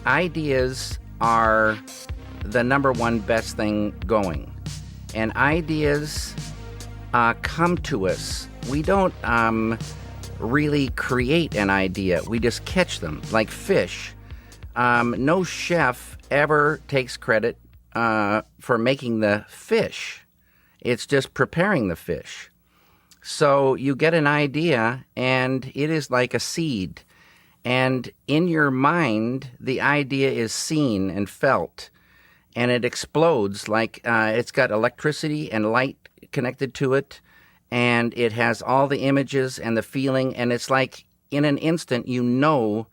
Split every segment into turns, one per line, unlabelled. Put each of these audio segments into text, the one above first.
ideas are the number one best thing going. And ideas come to us. We don't really create an idea. We just catch them, like fish. No chef ever takes credit for making the fish. It's just preparing the fish. So you get an idea, and it is like a seed. And in your mind, the idea is seen and felt, and it explodes like it's got electricity and light connected to it, and it has all the images and the feeling, and it's like in an instant you know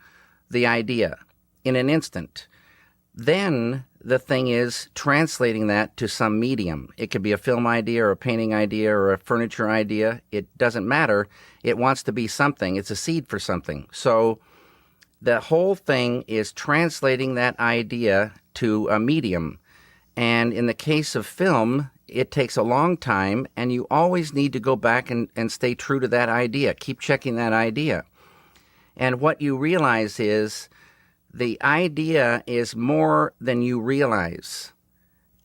the idea. In an instant. Then the thing is translating that to some medium. It could be a film idea or a painting idea or a furniture idea. It doesn't matter. It wants to be something. It's a seed for something. So the whole thing is translating that idea to a medium. And in the case of film, it takes a long time, and you always need to go back and stay true to that idea. Keep checking that idea. And what you realize is the idea is more than you realize.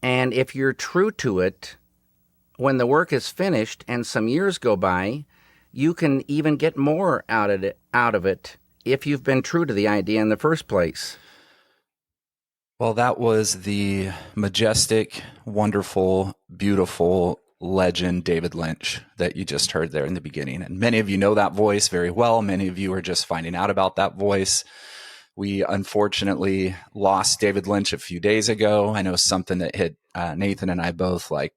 And if you're true to it, when the work is finished and some years go by, you can even get more out of it if you've been true to the idea in the first place.
Well, that was the majestic, wonderful, beautiful legend David Lynch that you just heard there in the beginning. And many of you know that voice very well. Many of you are just finding out about that voice. We unfortunately lost David Lynch a few days ago. I know something that hit Nathan and I both like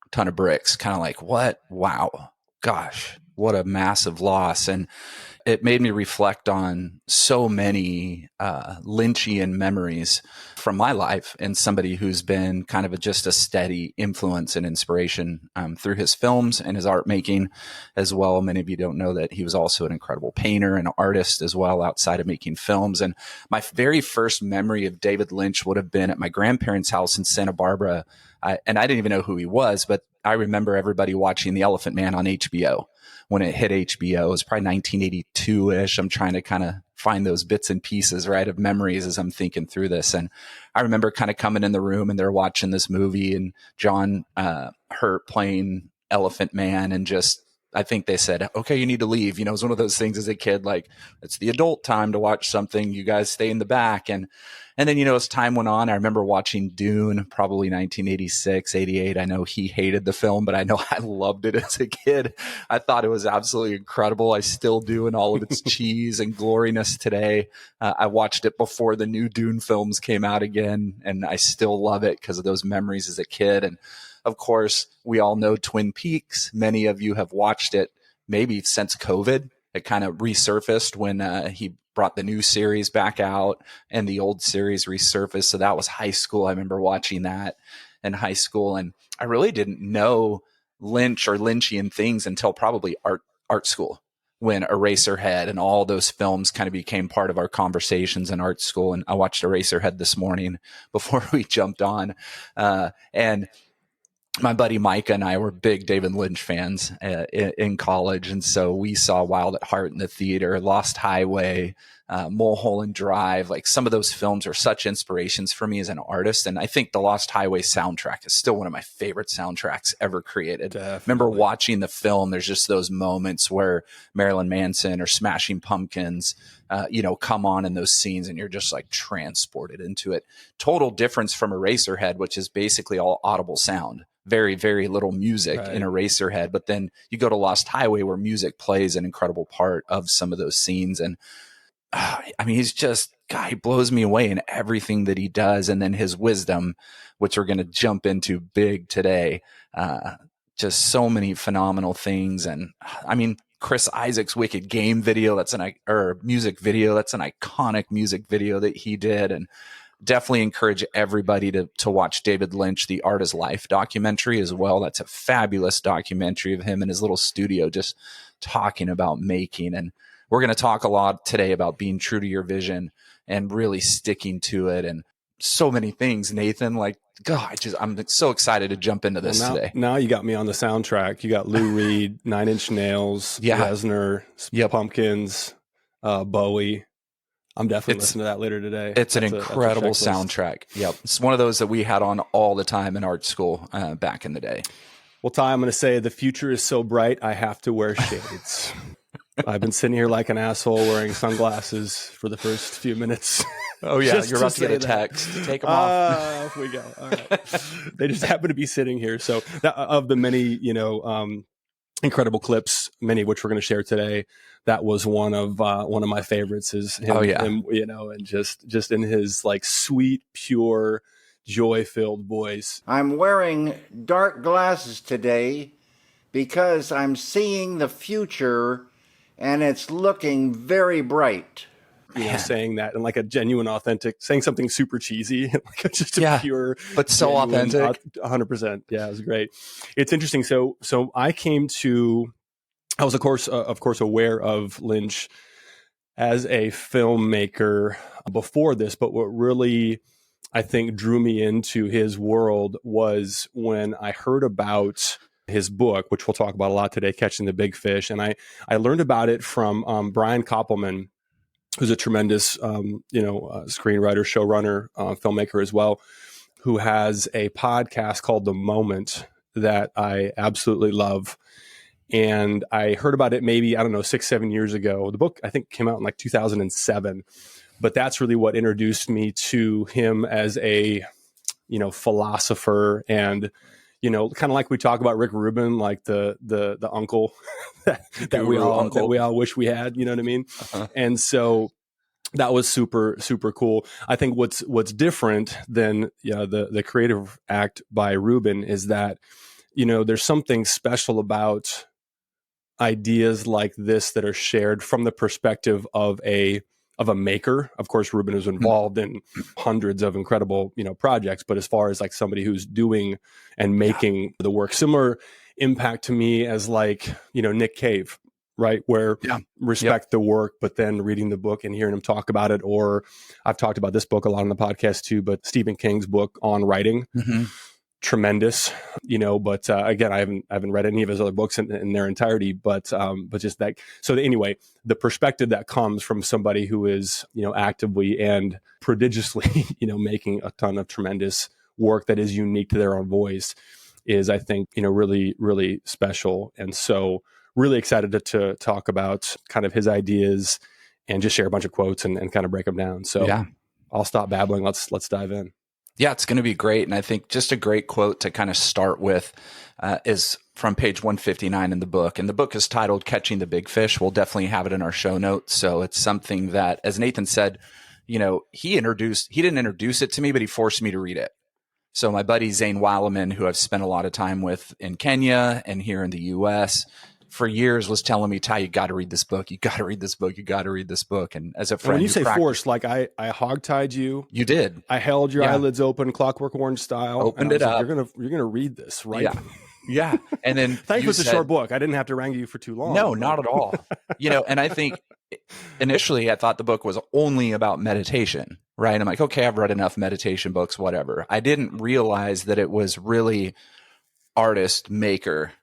a ton of bricks, kind of like, what? Wow. Gosh, what a massive loss. And it made me reflect on so many Lynchian memories from my life, and somebody who's been kind of just a steady influence and inspiration through his films and his art making as well. Many of you don't know that he was also an incredible painter and artist as well outside of making films. And my very first memory of David Lynch would have been at my grandparents' house in Santa Barbara. And I didn't even know who he was, but I remember everybody watching The Elephant Man on HBO. When it hit HBO, it was probably 1982-ish. I'm trying to kind of find those bits and pieces, right, of memories as I'm thinking through this. And I remember kind of coming in the room and they're watching this movie, and John Hurt playing Elephant Man, and just, I think they said, okay, you need to leave. You know, it was one of those things as a kid, like, it's the adult time to watch something. You guys stay in the back. And then, you know, as time went on, I remember watching Dune, probably 1986, 88. I know he hated the film, but I know I loved it as a kid. I thought it was absolutely incredible. I still do, in all of its cheese and gloriness today. I watched it before the new Dune films came out again, and I still love it because of those memories as a kid. And of course, we all know Twin Peaks. Many of you have watched it maybe since COVID. It kind of resurfaced when he brought the new series back out and the old series resurfaced. So that was high school. I remember watching that in high school. And I really didn't know Lynch or Lynchian things until probably art school, when Eraserhead and all those films kind of became part of our conversations in art school. And I watched Eraserhead this morning before we jumped on. And my buddy Micah and I were big David Lynch fans in college. And so we saw Wild at Heart in the theater, Lost Highway, Mulholland Drive. Like, some of those films are such inspirations for me as an artist. And I think the Lost Highway soundtrack is still one of my favorite soundtracks ever created. Definitely. Remember watching the film, there's just those moments where Marilyn Manson or Smashing Pumpkins, come on in those scenes, and you're just like transported into it. Total difference from Eraserhead, which is basically all audible sound. Very, very little music in Eraserhead. But then you go to Lost Highway, where music plays an incredible part of some of those scenes. And I mean, he's just, God, he blows me away in everything that he does. And then his wisdom, which we're going to jump into big today. Just so many phenomenal things. And I mean, Chris Isaac's Wicked Game video, music video, that's an iconic music video that he did. And definitely encourage everybody to watch David Lynch, The Art is Life documentary as well. That's a fabulous documentary of him in his little studio, just talking about making. And we're going to talk a lot today about being true to your vision and really sticking to it. And so many things, Nathan, like, God, I'm so excited to jump into this today.
Now you got me on the soundtrack. You got Lou Reed, Nine Inch Nails, Reznor, Pumpkins, Bowie. I'm definitely listening to that later today.
It's an
That's
incredible
a checklist.
soundtrack. Yep. It's one of those that we had on all the time in art school back in the day.
Well, Ty, I'm going to say the future is so bright, I have to wear shades. I've been sitting here like an asshole wearing sunglasses for the first few minutes.
Oh, yeah. You're about to get a text. Take them off.
Off we go. All right. They just happen to be sitting here. So of the many, incredible clips, many of which we're going to share today, that was one of my favorites. Is him, him, and just in his like sweet, pure, joy-filled voice.
I'm wearing dark glasses today because I'm seeing the future and it's looking very bright.
Saying that in like a genuine, authentic, saying something super cheesy, like just a pure,
but so authentic.
100%. Yeah, it was great. It's interesting. So I was of course aware of Lynch as a filmmaker before this, but what really I think drew me into his world was when I heard about his book, which we'll talk about a lot today, Catching the Big Fish. And I learned about it from Brian Koppelman, who's a tremendous, screenwriter, showrunner, filmmaker as well, who has a podcast called The Moment that I absolutely love. And I heard about it maybe, 6-7 years ago. The book, I think, came out in like 2007. But that's really what introduced me to him as a, philosopher and, kind of like we talk about Rick Rubin, like the uncle that we all wish we had, you know what I mean? Uh-huh. And so that was super, super cool. I think what's different than the creative act by Rubin is that, there's something special about ideas like this that are shared from the perspective of a maker. Of course, Rubin was involved in hundreds of incredible, projects, but as far as like somebody who's doing and making the work, similar impact to me as like, Nick Cave, right? Where respect the work, but then reading the book and hearing him talk about it. Or I've talked about this book a lot on the podcast too, but Stephen King's book on writing. Mm-hmm. Tremendous, but again, I haven't read any of his other books in their entirety, but just that. So anyway, the perspective that comes from somebody who is, actively and prodigiously, making a ton of tremendous work that is unique to their own voice is, I think, really, really special. And so really excited to talk about kind of his ideas and just share a bunch of quotes and kind of break them down. So I'll stop babbling. Let's dive in.
Yeah, it's going to be great. And I think just a great quote to kind of start with is from page 159 in the book. And the book is titled Catching the Big Fish. We'll definitely have it in our show notes. So it's something that, as Nathan said, he didn't introduce it to me, but he forced me to read it. So my buddy Zane Walliman, who I've spent a lot of time with in Kenya and here in the US, for years was telling me, Ty, you got to read this book. You got to read this book. You got to read this book. And as a friend,
when you say forced, like I hogtied you.
You did.
I held your eyelids open, Clockwork Orange style.
Opened it up.
Like, you're gonna read this, right?
Yeah. Yeah. And then
thank you. It's a short book. I didn't have to wrangle you for too long.
No, not at all. And I think initially I thought the book was only about meditation, right? I'm like, okay, I've read enough meditation books, whatever. I didn't realize that it was really artist, maker,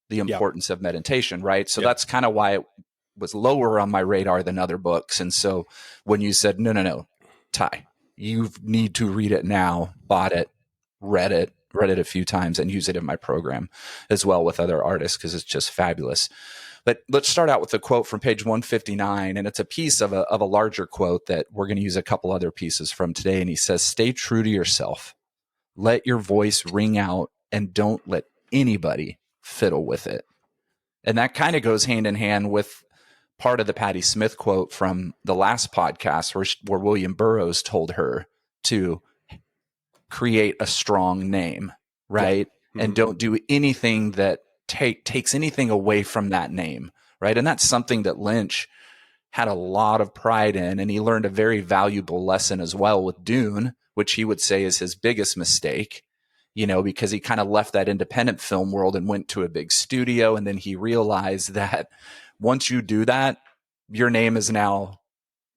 the importance of meditation, right? So that's kind of why it was lower on my radar than other books. And so when you said, no, Ty, you need to read it now, bought it, read it a few times and use it in my program as well with other artists because it's just fabulous. But let's start out with a quote from page 159, and it's a piece of a larger quote that we're going to use a couple other pieces from today. And he says, stay true to yourself. Let your voice ring out and don't let anybody fiddle with it. And that kind of goes hand in hand with part of the Patti Smith quote from the last podcast where William Burroughs told her to create a strong name, right? Mm-hmm. And don't do anything that takes anything away from that name, right? And that's something that Lynch had a lot of pride in, and he learned a very valuable lesson as well with Dune, which he would say is his biggest mistake, because he kind of left that independent film world and went to a big studio. And then he realized that once you do that, your name is now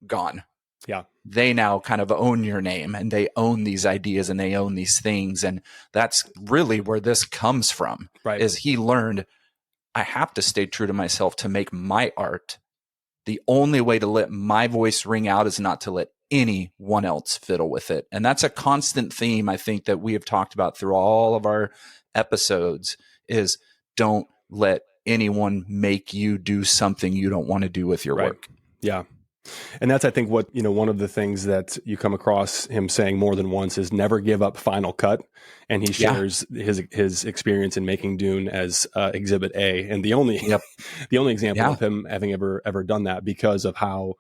gone.
Yeah.
They now kind of own your name and they own these ideas and they own these things. And that's really where this comes from,
right?
Is he learned, I have to stay true to myself to make my art the only way to let my voice ring out is not to let anyone else fiddle with it. And that's a constant theme, I think, that we have talked about through all of our episodes is don't let anyone make you do something you don't want to do with your work.
Yeah. And that's, I think, what, one of the things that you come across him saying more than once is never give up Final Cut. And he shares his experience in making Dune as Exhibit A. And the only example of him having ever done that because of how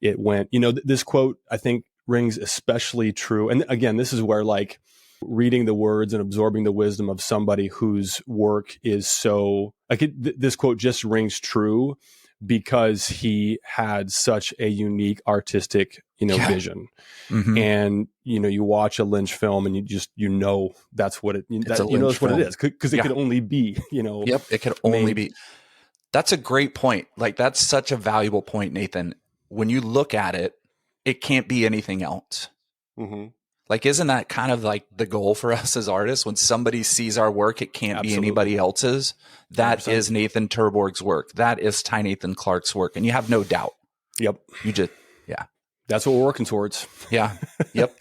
it went. This quote, I think, rings especially true. And again, this is where like reading the words and absorbing the wisdom of somebody whose work is so like this quote just rings true because he had such a unique artistic, vision. Mm-hmm. And, you watch a Lynch film and that's what that's what it is. Cause it could only be,
it could only be. That's a great point. Like that's such a valuable point, Nathan. When you look at it, it can't be anything else. Mm-hmm. Like, isn't that kind of like the goal for us as artists? When somebody sees our work, it can't be anybody else's. That 100%. Is Nathan Terborg's work. That is Ty Nathan Clark's work. And you have no doubt.
Yep.
You just,
That's what we're working towards.
Yeah. Yep.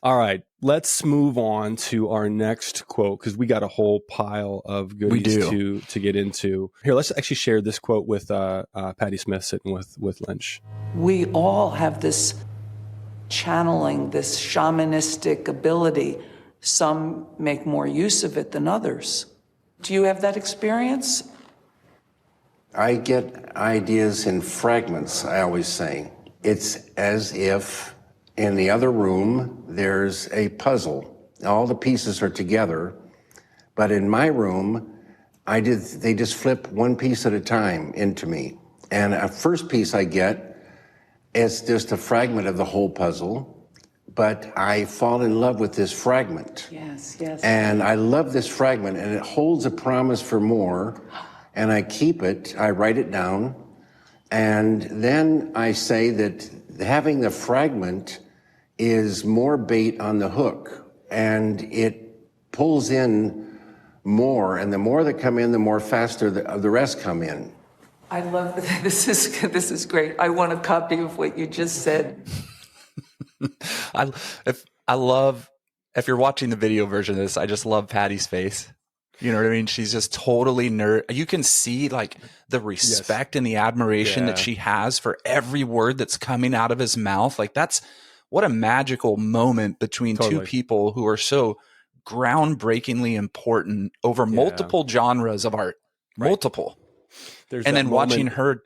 All right. Let's move on to our next quote because we got a whole pile of goodies to get into. Here, let's actually share this quote with Patti Smith sitting with Lynch.
We all have this channeling, this shamanistic ability. Some make more use of it than others. Do you have that experience?
I get ideas in fragments, I always say. It's as if in the other room there's a puzzle. All the pieces are together, but in my room, they just flip one piece at a time into me. And a first piece I get is just a fragment of the whole puzzle, but I fall in love with this fragment.
Yes.
And I love this fragment, and it holds a promise for more, and I keep it, I write it down, and then I say that having the fragment is more bait on the hook, and it pulls in more, and the more that come in, the more faster the rest come in.
I love this is great. I want a copy of what you just said.
If you're watching the video version of this, I just love Patty's face. You know what I mean? She's just totally You can see like the respect and the admiration that she has for every word that's coming out of his mouth. Like that's what a magical moment between two people who are so groundbreakingly important over multiple genres of art, multiple.
There's
and then
moment,
watching her,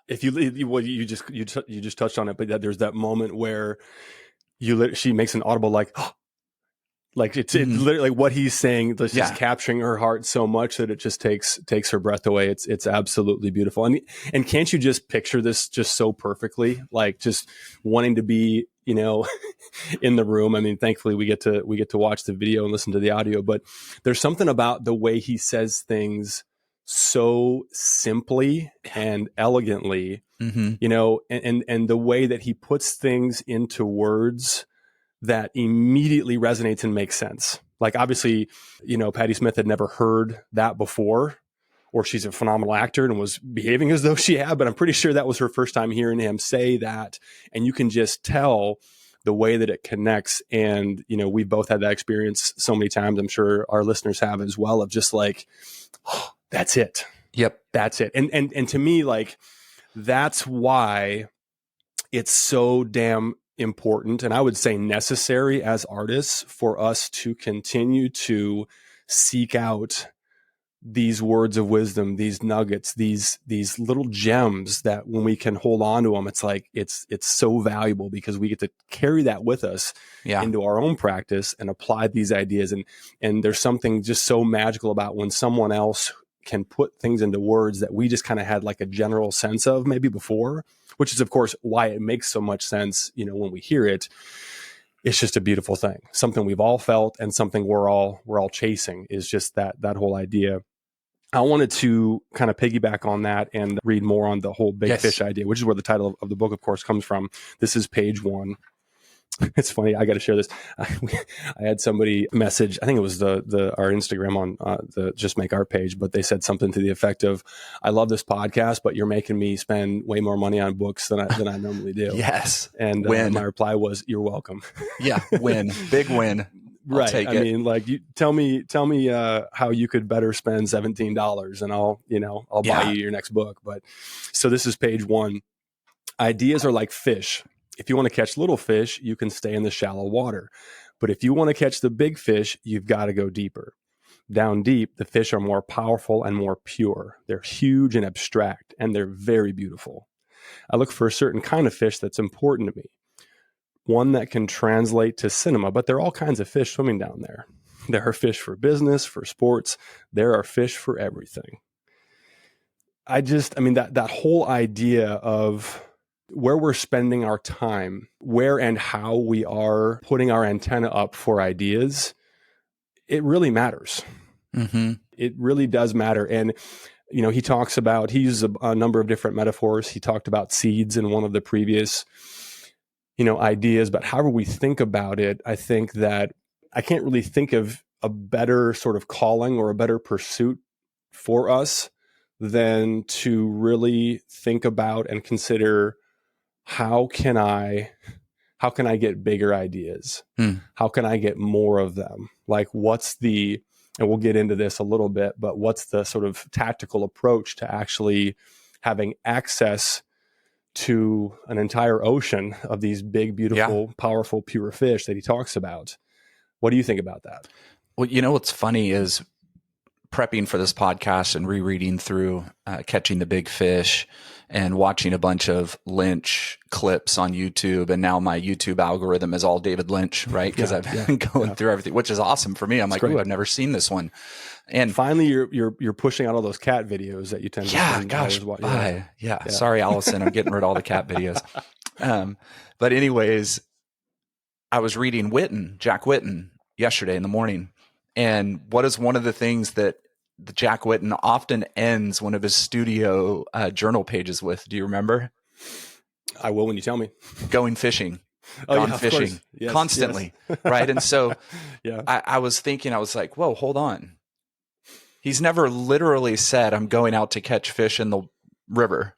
if you just touched on it, but there's that moment where she makes an audible like it's literally like what he's saying. It's just capturing her heart so much that it just takes her breath away. It's absolutely beautiful. And can't you just picture this just so perfectly? Like just wanting to be, in the room. I mean, thankfully we get to watch the video and listen to the audio, but there's something about the way he says things so simply and elegantly, and the way that he puts things into words that immediately resonates and makes sense. Like obviously, Patti Smith had never heard that before, or she's a phenomenal actor and was behaving as though she had, but I'm pretty sure that was her first time hearing him say that. And you can just tell the way that it connects. And, we've both had that experience so many times. I'm sure our listeners have as well, of just like, oh, that's it.
Yep.
That's it. And to me, like, that's why it's so damn important, and I would say necessary as artists, for us to continue to seek out these words of wisdom, these nuggets, these little gems that when we can hold on to them, it's like, it's so valuable because we get to carry that with us into our own practice and apply these ideas. And there's something just so magical about when someone else can put things into words that we just kind of had like a general sense of maybe before, which is of course why it makes so much sense, when we hear it. It's just a beautiful thing, something we've all felt and something we're all chasing, is just that whole idea. I wanted to kind of piggyback on that and read more on the whole big fish idea, which is where the title of the book, of course, comes from. This is page 1. It's funny. I got to share this. I had somebody message, I think it was our Instagram on the Just Make Art page, but they said something to the effect of, I love this podcast, but you're making me spend way more money on books than I normally do.
Yes.
And my reply was, you're welcome.
Yeah. Win. Big win.
Right. I mean, like, you tell me how you could better spend $17 and I'll buy you your next book. But so this is page 1. Ideas are like fish. If you want to catch little fish, you can stay in the shallow water. But if you want to catch the big fish, you've got to go deeper. Down deep, the fish are more powerful and more pure. They're huge and abstract, and they're very beautiful. I look for a certain kind of fish that's important to me. One that can translate to cinema, but there are all kinds of fish swimming down there. There are fish for business, for sports. There are fish for everything. That whole idea of where we're spending our time, where and how we are putting our antenna up for ideas, it really matters. Mm-hmm. It really does matter. And, he uses a number of different metaphors. He talked about seeds in one of the previous, ideas, but however we think about it, I think that I can't really think of a better sort of calling or a better pursuit for us than to really think about and consider, how can I get bigger ideas? How can I get more of them? Like, and we'll get into this a little bit, but what's the sort of tactical approach to actually having access to an entire ocean of these big, beautiful, powerful, pure fish that he talks about? What do you think about that?
Well, what's funny is prepping for this podcast and rereading through Catching the Big Fish and watching a bunch of Lynch clips on YouTube. And now my YouTube algorithm is all David Lynch, right? Because I've been going through everything, which is awesome for me. I'm like, ooh, I've never seen this one. And
finally, you're pushing out all those cat videos that you tend to
Sorry, Allison, I'm getting rid of all the cat videos. But anyways, I was reading Jack Whitten yesterday in the morning. And what is one of the things that the Jack Whitten often ends one of his studio journal pages with? Do you remember?
I will when you tell me.
Going fishing. Gone fishing. Yes, constantly. Yes. Right. And so I was thinking, I was like, whoa, hold on. He's never literally said, I'm going out to catch fish in the river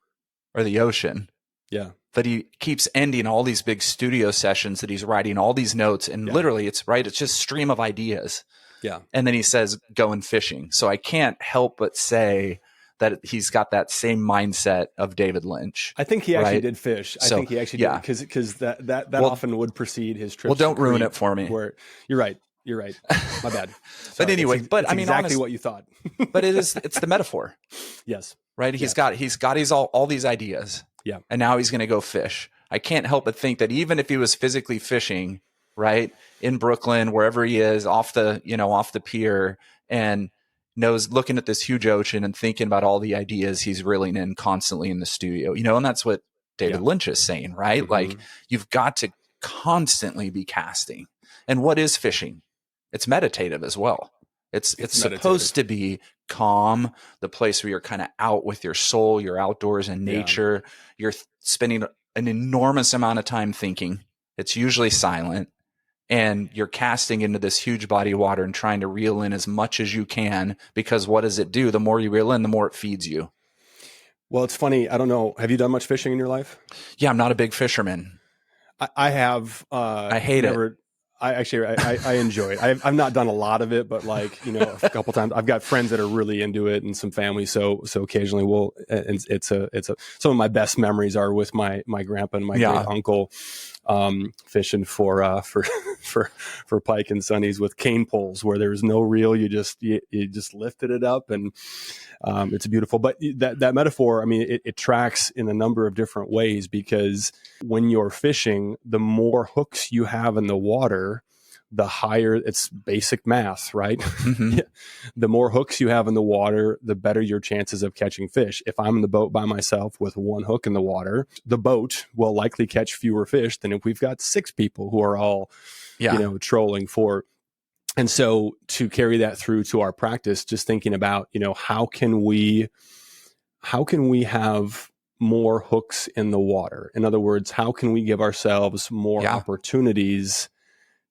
or the ocean. Yeah. But he keeps ending all these big studio sessions that he's writing all these notes. And literally it's just stream of ideas. Yeah. And then he says, going fishing. So I can't help but say that he's got that same mindset of David Lynch.
I think he actually did fish. I think he actually did, because that often would precede his trip.
Well, don't ruin it for me.
You're right. My bad.
But anyway,
it's exactly what you thought.
But it's the metaphor. Yes. Right. He's got all these ideas. Yeah. And now he's going to go fish. I can't help but think that even if he was physically fishing, right, in Brooklyn, wherever he is, off the pier, and looking at this huge ocean and thinking about all the ideas he's reeling in constantly in the studio, and that's what David Lynch is saying, right? Mm-hmm. Like, you've got to constantly be casting. And what is fishing? It's meditative as well. It's supposed to be calm, the place where you're kind of out with your soul, you're outdoors in nature, you're spending an enormous amount of time thinking. It's usually silent. And you're casting into this huge body of water and trying to reel in as much as you can, because what does it do? The more you reel in, the more it feeds you.
Well, it's funny. I don't know. Have you done much fishing in your life?
Yeah, I'm not a big fisherman.
I have.
I hate it.
I enjoy it. I've not done a lot of it, but a couple times. I've got friends that are really into it and some family. So occasionally some of my best memories are with my grandpa and my great uncle, fishing for pike and sunnies with cane poles where there's no reel. You just lifted it up, and it's beautiful. But that metaphor, I mean, it tracks in a number of different ways, because when you're fishing, the more hooks you have in the water, the higher, it's basic math, right? Mm-hmm. The more hooks you have in the water, the better your chances of catching fish. If I'm in the boat by myself with one hook in the water, the boat will likely catch fewer fish than if we've got 6 people who are all, trolling for. And so to carry that through to our practice, just thinking about, how can we have more hooks in the water? In other words, how can we give ourselves more opportunities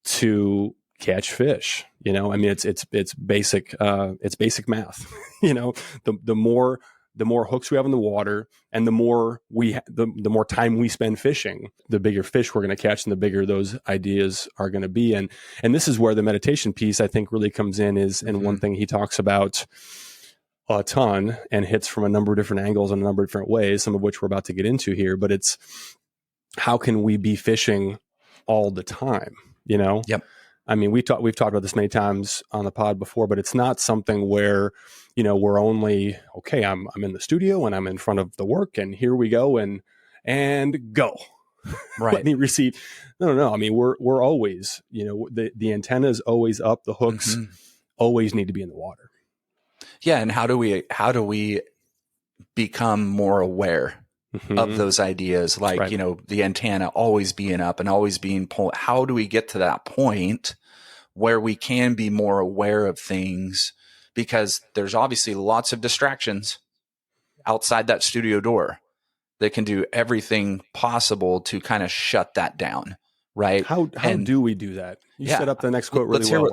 to catch fish? You know, I mean, it's basic math. You know, the more hooks we have in the water, and the more the more time we spend fishing, the bigger fish we're going to catch, and the bigger those ideas are going to be. And this is where the meditation piece, I think, really comes in. And one thing he talks about a ton and hits from a number of different angles in a number of different ways, some of which we're about to get into here. But it's, how can we be fishing all the time? You know?
Yep.
I mean, we've talked about this many times on the pod before, but it's not something where, you know, we're only, okay, I'm in the studio and I'm in front of the work and here we go and go.
Right.
Let me receive. No. I mean, we're always, you know, the antenna is always up. The hooks always need to be in the water.
Yeah. And how do we become more aware of those ideas? Like, you know, the antenna always being up and always being pulled. How do we get to that point where we can be more aware of things? Because there's obviously lots of distractions outside that studio door that can do everything possible to kind of shut that down. Right.
How do we do that? You set up the next quote really well.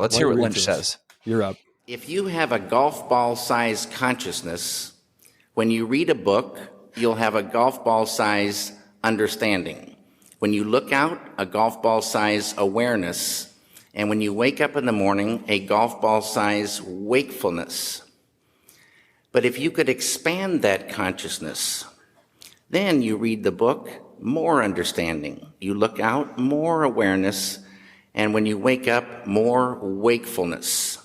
Let's hear what Lynch says.
You're up.
If you have a golf ball size consciousness, when you read a book, you'll have a golf ball size understanding. When you look out, a golf ball size awareness. And when you wake up in the morning, a golf ball size wakefulness. But if you could expand that consciousness, then you read the book, more understanding. You look out, more awareness. And when you wake up, more wakefulness.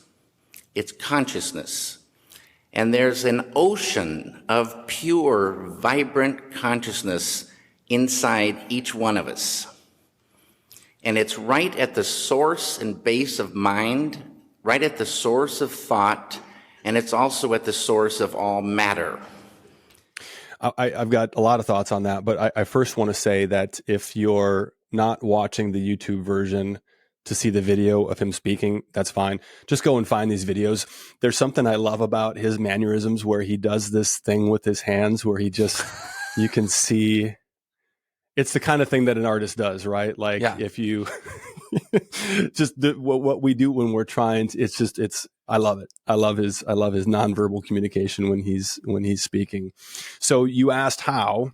It's consciousness. And there's an ocean of pure, vibrant consciousness inside each one of us. And it's right at the source and base of mind, right at the source of thought, and it's also at the source of all matter.
I've got a lot of thoughts on that, but I first want to say that if you're not watching the YouTube version to see the video of him speaking, that's fine. Just go and find these videos. There's something I love about his mannerisms where he does this thing with his hands where he just, you can see, it's the kind of thing that an artist does, right? Like if you just what we do when we're trying to, I love it. I love his nonverbal communication when he's speaking. So you asked how,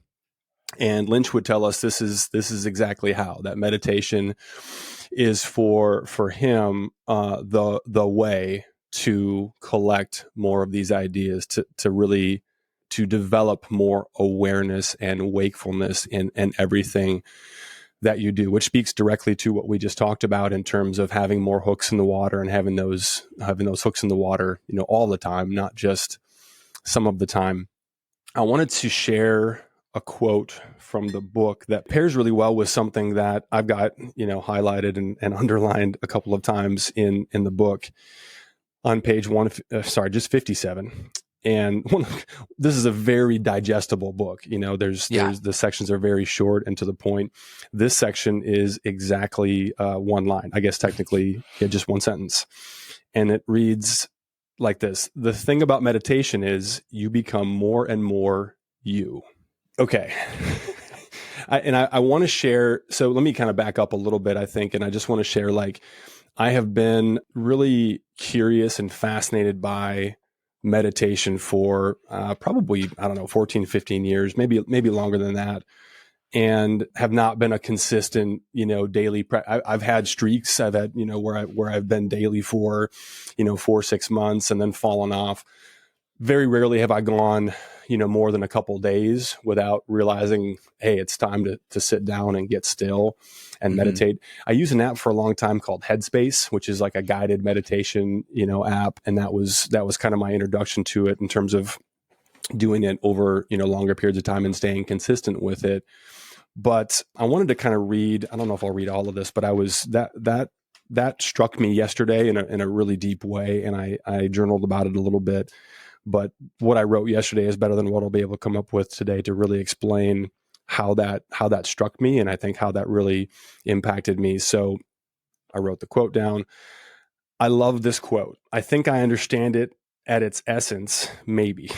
and Lynch would tell us this is exactly how. That meditation is for him the way to collect more of these ideas, to really to develop more awareness and wakefulness in everything that you do, which speaks directly to what we just talked about in terms of having more hooks in the water and having those hooks in the water, you know, all the time, not just some of the time. I wanted to share a quote from the book that pairs really well with something that I've got, you know, highlighted and underlined a couple of times in the book on page 57. And this is a very digestible book. You know, there's the sections are very short and to the point. This section is exactly one line, I guess technically just one sentence. And it reads like this: the thing about meditation is you become more and more you. Okay. I want to share. So let me kind of back up a little bit, I think. And I just want to share, like, I have been really curious and fascinated by meditation for probably, 14, 15 years, maybe longer than that. And have not been a consistent, you know, daily. I've had streaks. I've had, you know, where I've been daily for, you know, 4 or 6 months and then fallen off. Very rarely have I gone, you know, more than a couple days without realizing, hey, it's time to sit down and get still and meditate. I used an app for a long time called Headspace, which is like a guided meditation, you know, app. And that was kind of my introduction to it in terms of doing it over, you know, longer periods of time and staying consistent with it. But I wanted to kind of read, I don't know if I'll read all of this, but I was that struck me yesterday in a really deep way. And I journaled about it a little bit. But what I wrote yesterday is better than what I'll be able to come up with today to really explain how that struck me, and I think how that really impacted me. So I wrote the quote down. I love this quote. I think I understand it at its essence, maybe.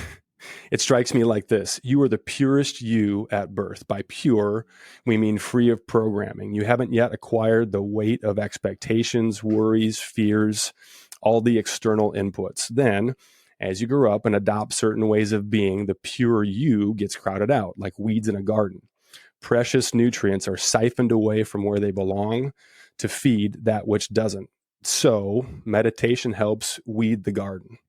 It strikes me like this. You are the purest you at birth. By pure, we mean free of programming. You haven't yet acquired the weight of expectations, worries, fears, all the external inputs. Then, as you grow up and adopt certain ways of being, the pure you gets crowded out like weeds in a garden. Precious nutrients are siphoned away from where they belong to feed that which doesn't. So, meditation helps weed the garden,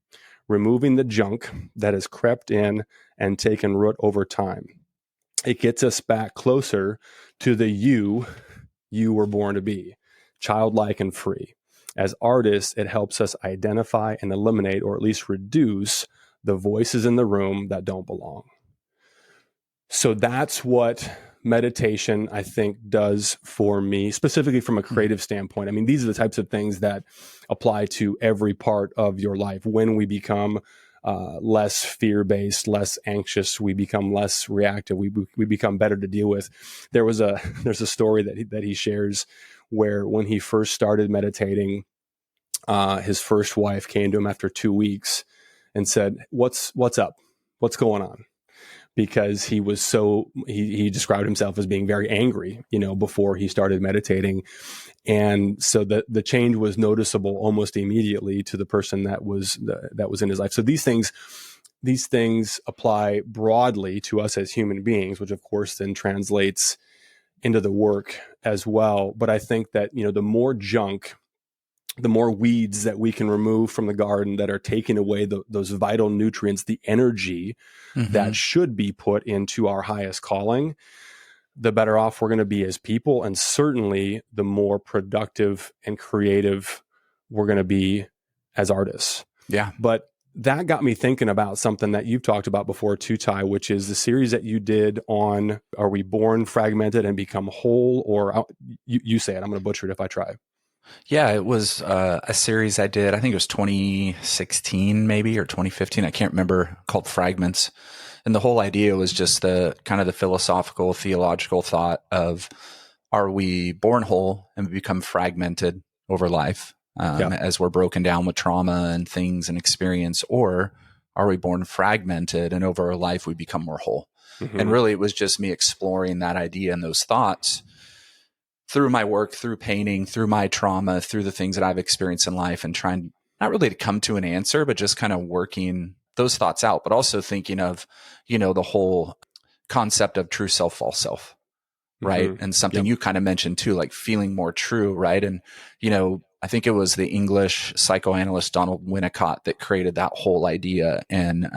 removing the junk that has crept in and taken root over time. It gets us back closer to the you were born to be, childlike and free. As artists, it helps us identify and eliminate, or at least reduce, the voices in the room that don't belong. So that's what meditation, I think, does for me, specifically from a creative standpoint. I mean, these are the types of things that apply to every part of your life. When we become less fear-based, less anxious, we become less reactive. We become better to deal with. There's a story that he shares where when he first started meditating, his first wife came to him after 2 weeks and said, "What's up? What's going on?" Because he was he described himself as being very angry, before he started meditating. And so the change was noticeable almost immediately to the person that was in his life. So these things apply broadly to us as human beings, which of course then translates into the work as well. But I think that, the more junk, the more weeds that we can remove from the garden that are taking away those vital nutrients, the energy that should be put into our highest calling, the better off we're going to be as people. And certainly the more productive and creative we're going to be as artists.
Yeah.
But that got me thinking about something that you've talked about before too, Ty, which is the series that you did on, are we born fragmented and become whole? Or you say it, I'm going to butcher it if I try.
Yeah, it was a series I did, I think it was 2016 maybe, or 2015, I can't remember, called Fragments. And the whole idea was just the kind of the philosophical, theological thought of, are we born whole and we become fragmented over life as we're broken down with trauma and things and experience, or are we born fragmented and over our life we become more whole? And really it was just me exploring that idea and those thoughts through my work, through painting, through my trauma, through the things that I've experienced in life, and trying not really to come to an answer, but just kind of working those thoughts out, but also thinking of, the whole concept of true self, false self, right? And something you kind of mentioned too, like feeling more true, right? And, I think it was the English psychoanalyst Donald Winnicott that created that whole idea and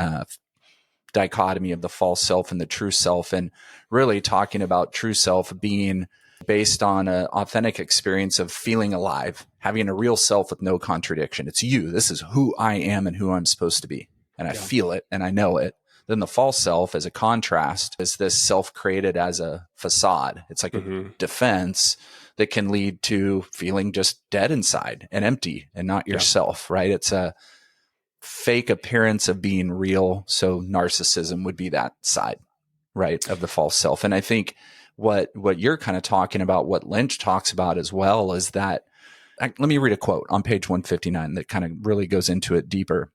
dichotomy of the false self and the true self, and really talking about true self being based on an authentic experience of feeling alive, having a real self with no contradiction. It's you. This is who I am and who I'm supposed to be. And I feel it and I know it. Then the false self, as a contrast, is this self created as a facade. It's like a defense that can lead to feeling just dead inside and empty and not yourself, right? It's a fake appearance of being real. So narcissism would be that side, right, of the false self. And I think what you're kind of talking about, what Lynch talks about as well, is that, let me read a quote on page 159 that kind of really goes into it deeper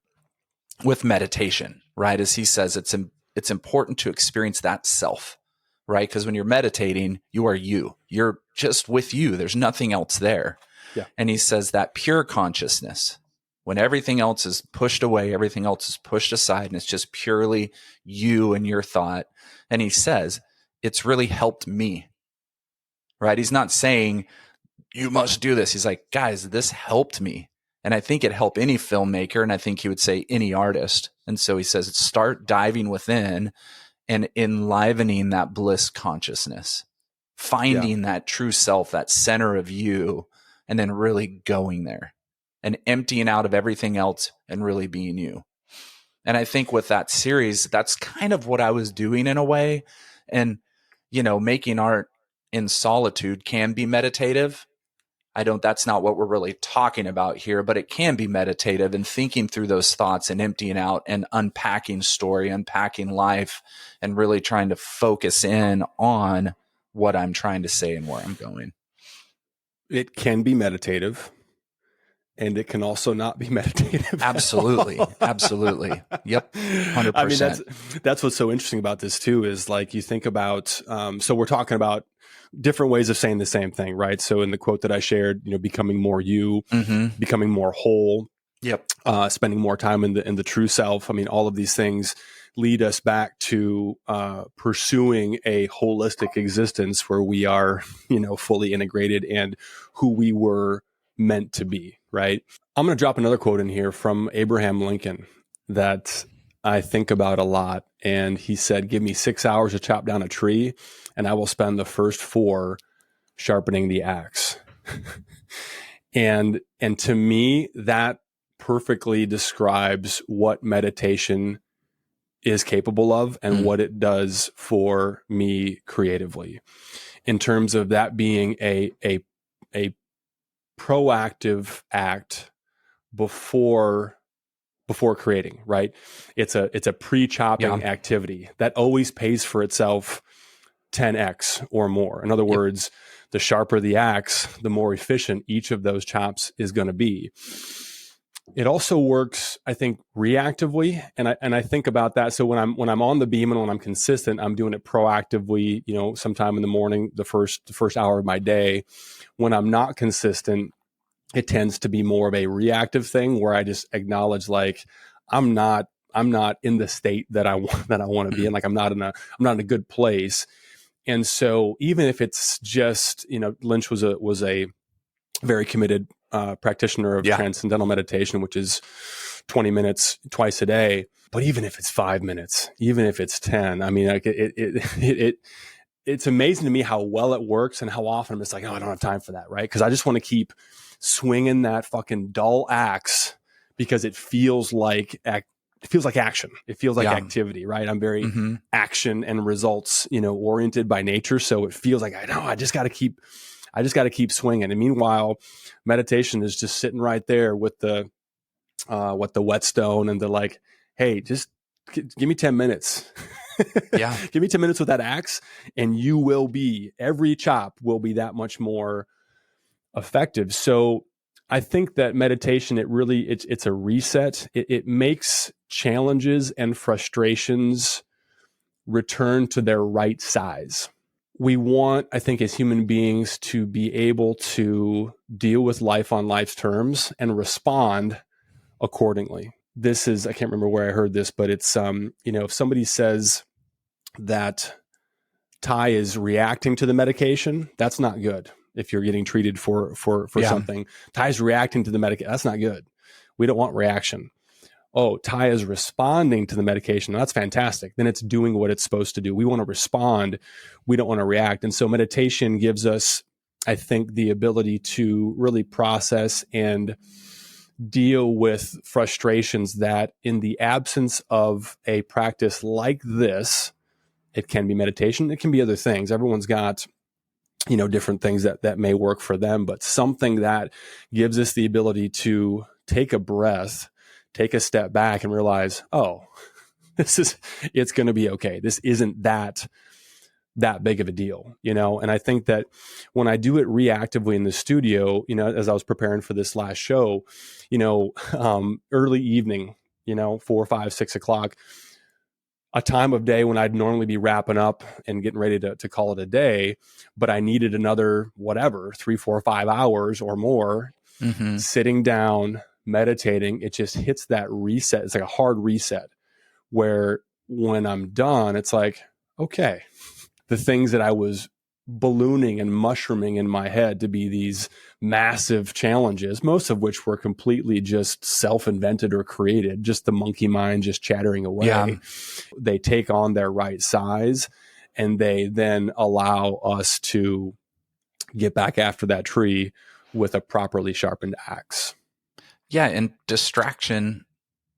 with meditation, right? As he says, it's important to experience that self, right? Because when you're meditating, you are you. You're just with you. There's nothing else there.
Yeah.
And he says that pure consciousness, when everything else is pushed away, everything else is pushed aside, and it's just purely you and your thought. And he says, it's really helped me, right? He's not saying you must do this. He's like, guys, this helped me. And I think it helped any filmmaker. And I think he would say any artist. And so he says, start diving within and enlivening that bliss consciousness, finding that true self, that center of you, and then really going there and emptying out of everything else and really being you. And I think with that series, that's kind of what I was doing in a way. And, making art in solitude can be meditative. That's not what we're really talking about here, but it can be meditative, and thinking through those thoughts and emptying out and unpacking story, unpacking life, and really trying to focus in on what I'm trying to say and where I'm going.
It can be meditative. and it can also not be meditative.
Absolutely. Absolutely. Yep. 100%.
I mean, that's what's so interesting about this too, is like you think about, so we're talking about different ways of saying the same thing, right? So in the quote that I shared, becoming more you, becoming more whole,
Yep.
Spending more time in the true self. I mean, all of these things lead us back to pursuing a holistic existence where we are, fully integrated and who we were meant to be, right? I'm going to drop another quote in here from Abraham Lincoln that I think about a lot. And he said, "Give me 6 hours to chop down a tree, and I will spend the first 4 sharpening the axe." and to me, that perfectly describes what meditation is capable of and what it does for me creatively, in terms of that being a proactive act before creating, right? It's a pre-chopping activity that always pays for itself 10x or more. In other words, the sharper the axe, the more efficient each of those chops is going to be. It also works, I think, reactively, and I think about that. So when I'm on the beam and when I'm consistent, I'm doing it proactively. Sometime in the morning, the first hour of my day. When I'm not consistent, it tends to be more of a reactive thing where I just acknowledge, like, I'm not in the state that I want to be in. Like I'm not in a good place. And so even if it's just, Lynch was a very committed practitioner of transcendental meditation, which is 20 minutes twice a day. But even if it's 5 minutes, even if it's 10, I mean, like it's amazing to me how well it works and how often I'm just like, oh, I don't have time for that, right? Because I just want to keep swinging that fucking dull axe because it feels like action. It feels like activity, right? I'm very action and results, oriented by nature. So it feels like I just got to keep swinging. And meanwhile, meditation is just sitting right there with the whetstone and the like, hey, just give me 10 minutes. Give me 10 minutes with that axe and every chop will be that much more effective. So I think that meditation, it's a reset. It makes challenges and frustrations return to their right size. We want, I think, as human beings to be able to deal with life on life's terms and respond accordingly. This is, I can't remember where I heard this, but it's, if somebody says that Ty is reacting to the medication, that's not good. If you're getting treated for something, Ty's reacting to the medication, that's not good. We don't want reaction. Oh, Ty is responding to the medication. That's fantastic. Then it's doing what it's supposed to do. We want to respond. We don't want to react. And so meditation gives us, I think, the ability to really process and deal with frustrations that in the absence of a practice like this, it can be meditation. It can be other things. Everyone's got, different things that may work for them, but something that gives us the ability to take a breath, take a step back and realize, oh, it's going to be okay. This isn't that big of a deal, And I think that when I do it reactively in the studio, as I was preparing for this last show, early evening, 4, 5, 6 o'clock, a time of day when I'd normally be wrapping up and getting ready to call it a day, but I needed another 3, 4, 5 hours or more sitting down, meditating. It just hits that reset. It's like a hard reset where when I'm done, it's like, okay, the things that I was ballooning and mushrooming in my head to be these massive challenges, most of which were completely just self-invented or created, just the monkey mind just chattering away. They take on their right size and they then allow us to get back after that tree with a properly sharpened axe.
Yeah, and distraction,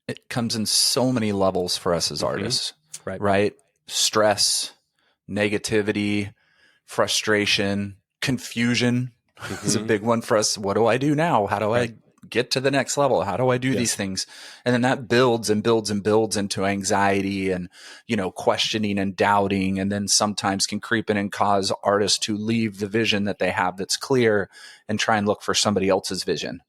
it comes in so many levels for us as artists, right? Stress, negativity, frustration, confusion is a big one for us. What do I do now? How do I get to the next level? How do I do these things? And then that builds and builds and builds into anxiety and, questioning and doubting. And then sometimes can creep in and cause artists to leave the vision that they have that's clear and try and look for somebody else's vision.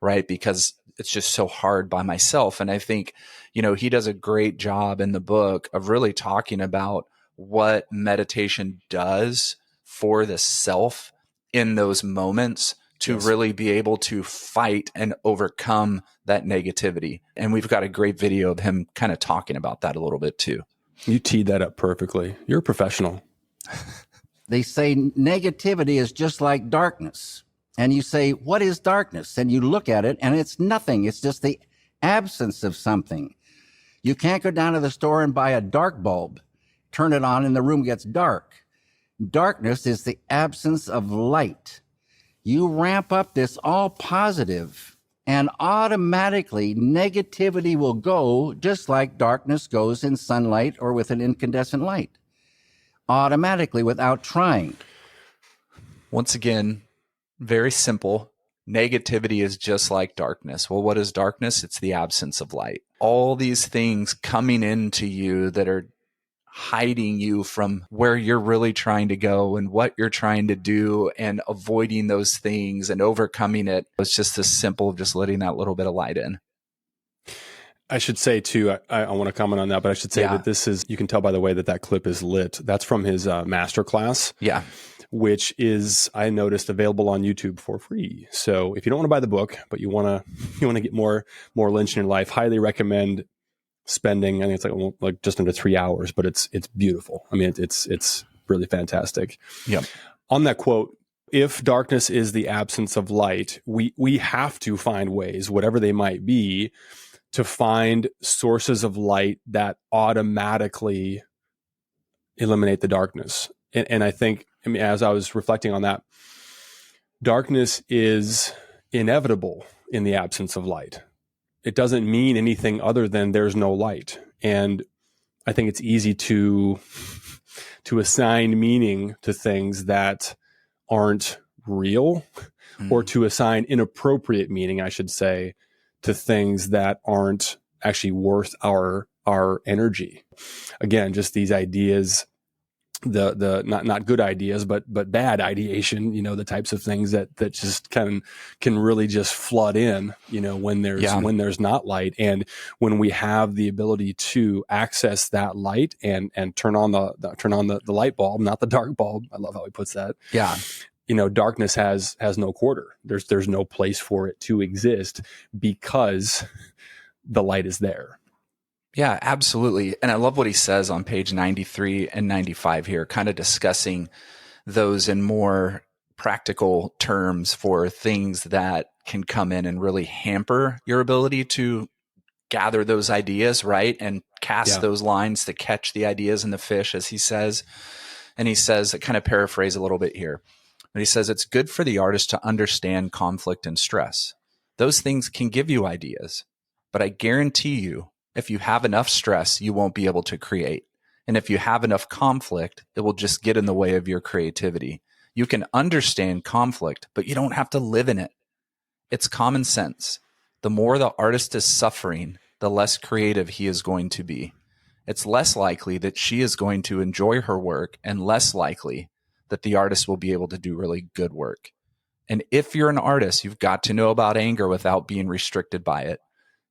right? Because it's just so hard by myself. And I think, he does a great job in the book of really talking about what meditation does for the self in those moments to really be able to fight and overcome that negativity. And we've got a great video of him kind of talking about that a little bit too.
You teed that up perfectly. You're a professional.
They say negativity is just like darkness. And you say, what is darkness? And you look at it and it's nothing. It's just the absence of something. You can't go down to the store and buy a dark bulb, turn it on and the room gets dark. Darkness is the absence of light. You ramp up this all positive and automatically negativity will go just like darkness goes in sunlight or with an incandescent light. Automatically without trying.
Once again, very simple. Negativity is just like darkness. Well, what is darkness? It's the absence of light. All these things coming into you that are hiding you from where you're really trying to go and what you're trying to do and avoiding those things and overcoming it. It's just as simple of just letting that little bit of light in.
I should say too, I want to comment on that, but I should say that this is, you can tell by the way that clip is lit. That's from his masterclass.
Yeah.
Which is, I noticed, available on YouTube for free. So if you don't want to buy the book, but you want to get more Lynch in your life, highly recommend spending, I think it's like just under 3 hours, but it's beautiful. I mean, it's really fantastic.
Yeah.
On that quote, if darkness is the absence of light, we have to find ways, whatever they might be, to find sources of light that automatically eliminate the darkness. And I think, as I was reflecting on that, darkness is inevitable in the absence of light. It doesn't mean anything other than there's no light. And I think it's easy to assign meaning to things that aren't real, or to assign inappropriate meaning, I should say, to things that aren't actually worth our energy. Again, just these ideas, the not good ideas, but bad ideation, the types of things that just can really just flood in, when there's not light. And when we have the ability to access that light and turn on the light bulb, not the dark bulb. I love how he puts that.
Yeah.
Darkness has no quarter. There's no place for it to exist because the light is there.
Yeah, absolutely. And I love what he says on page 93 and 95 here, kind of discussing those in more practical terms for things that can come in and really hamper your ability to gather those ideas, right? And cast those lines to catch the ideas in the fish, as he says. And he says, I kind of paraphrase a little bit here, but he says, it's good for the artist to understand conflict and stress. Those things can give you ideas, but I guarantee you, if you have enough stress, you won't be able to create. And if you have enough conflict, it will just get in the way of your creativity. You can understand conflict, but you don't have to live in it. It's common sense. The more the artist is suffering, the less creative he is going to be. It's less likely that she is going to enjoy her work and less likely that the artist will be able to do really good work. And if you're an artist, you've got to know about anger without being restricted by it.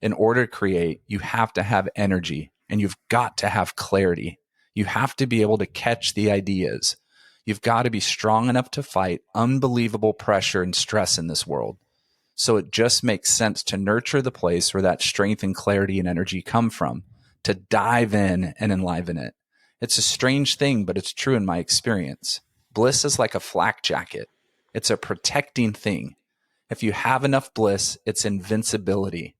In order to create, you have to have energy and you've got to have clarity. You have to be able to catch the ideas. You've got to be strong enough to fight unbelievable pressure and stress in this world. So it just makes sense to nurture the place where that strength and clarity and energy come from, to dive in and enliven it. It's a strange thing, but it's true in my experience. Bliss is like a flak jacket. It's a protecting thing. If you have enough bliss, it's invincibility.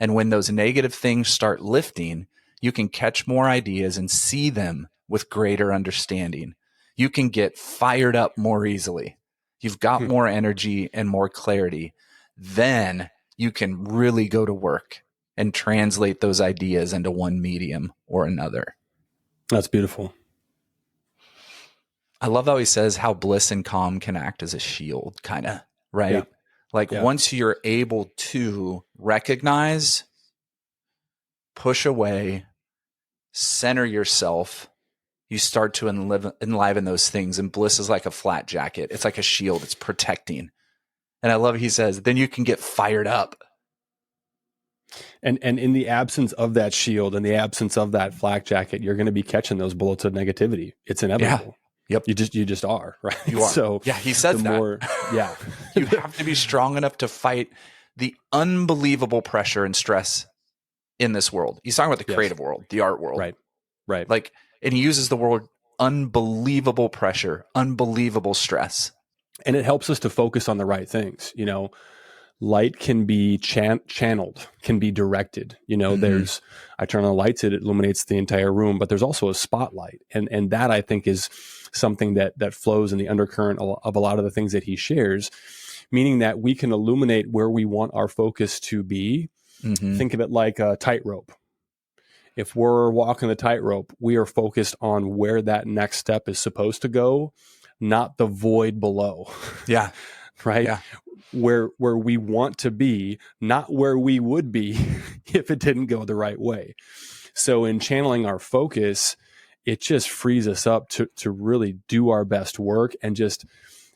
And when those negative things start lifting, you can catch more ideas and see them with greater understanding. You can get fired up more easily. You've got more energy and more clarity. Then you can really go to work and translate those ideas into one medium or another.
That's beautiful.
I love how he says how bliss and calm can act as a shield, kind of, right? Yeah. Once you're able to recognize, push away, center yourself, you start to enliven those things. And bliss is like a flat jacket. It's like a shield. It's protecting. And I love he says, then you can get fired up.
And in the absence of that shield and the absence of that flak jacket, you're going to be catching those bullets of negativity. It's inevitable.
Yeah. Yep.
You just are, right?
You are.
So
yeah, he says that.
Yeah.
You have to be strong enough to fight the unbelievable pressure and stress in this world. He's talking about the creative world, the art world.
Right.
Like, and he uses the word unbelievable pressure, unbelievable stress.
And it helps us to focus on the right things. You know, light can be channeled, can be directed. You know, I turn on the lights, it illuminates the entire room, but there's also a spotlight. And that I think is something that flows in the undercurrent of a lot of the things that he shares, meaning that we can illuminate where we want our focus to be. Think of it like a tightrope. If we're walking the tightrope, we are focused on where that next step is supposed to go, not the void below.
Yeah.
Right.
Yeah.
Where we want to be, not where we would be if it didn't go the right way. So in channeling our focus, it just frees us up to really do our best work and just,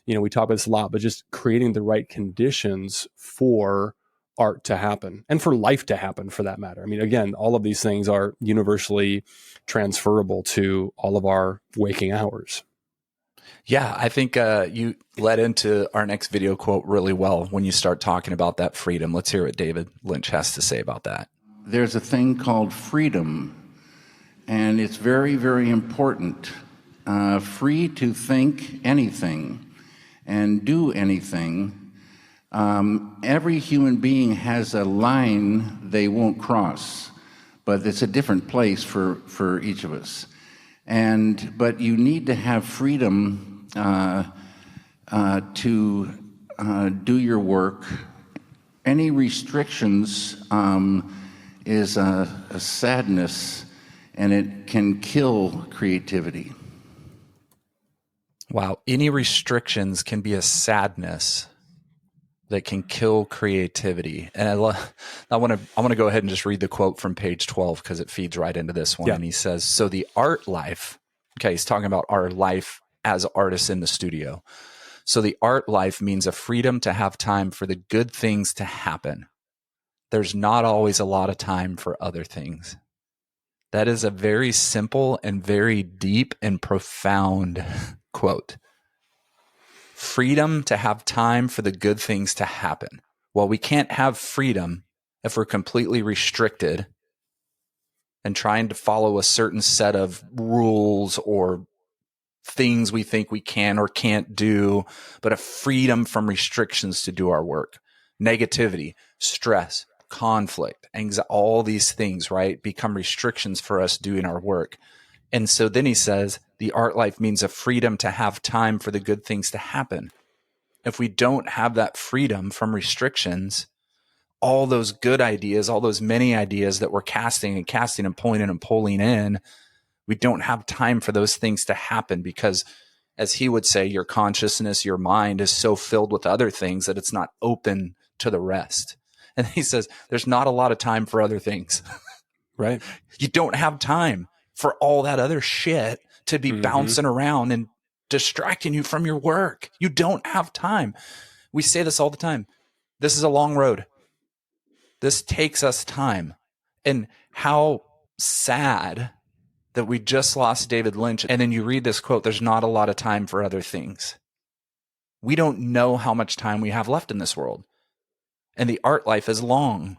you know, we talk about this a lot, but just creating the right conditions for art to happen and for life to happen for that matter. I mean, again, all of these things are universally transferable to all of our waking hours.
Yeah, I think you led into our next video quote really well when you start talking about that freedom. Let's hear what David Lynch has to say about that.
There's a thing called freedom, and it's very, very important. Free to think anything and do anything. Every human being has a line they won't cross, but it's a different place for each of us. But you need to have freedom to do your work. Any restrictions is a sadness, and it can kill creativity.
Wow. Any restrictions can be a sadness that can kill creativity. And I want to go ahead and just read the quote from page 12 because it feeds right into this one. Yeah. And he says, so the art life, okay, he's talking about our life as artists in the studio. So the art life means a freedom to have time for the good things to happen. There's not always a lot of time for other things. That is a very simple and very deep and profound quote. Freedom to have time for the good things to happen. Well, we can't have freedom if we're completely restricted and trying to follow a certain set of rules or things we think we can or can't do, but a freedom from restrictions to do our work. Negativity, stress, conflict, anxiety, all these things, right, become restrictions for us doing our work. And so then he says, the art life means a freedom to have time for the good things to happen. If we don't have that freedom from restrictions, all those good ideas, all those many ideas that we're casting and pulling in, we don't have time for those things to happen because, as he would say, your consciousness, your mind is so filled with other things that it's not open to the rest. And he says, there's not a lot of time for other things.
Right.
You don't have time for all that other shit to be bouncing around and distracting you from your work. You don't have time. We say this all the time. This is a long road. This takes us time. And how sad that we just lost David Lynch. And then you read this quote, there's not a lot of time for other things. We don't know how much time we have left in this world. And the art life is long.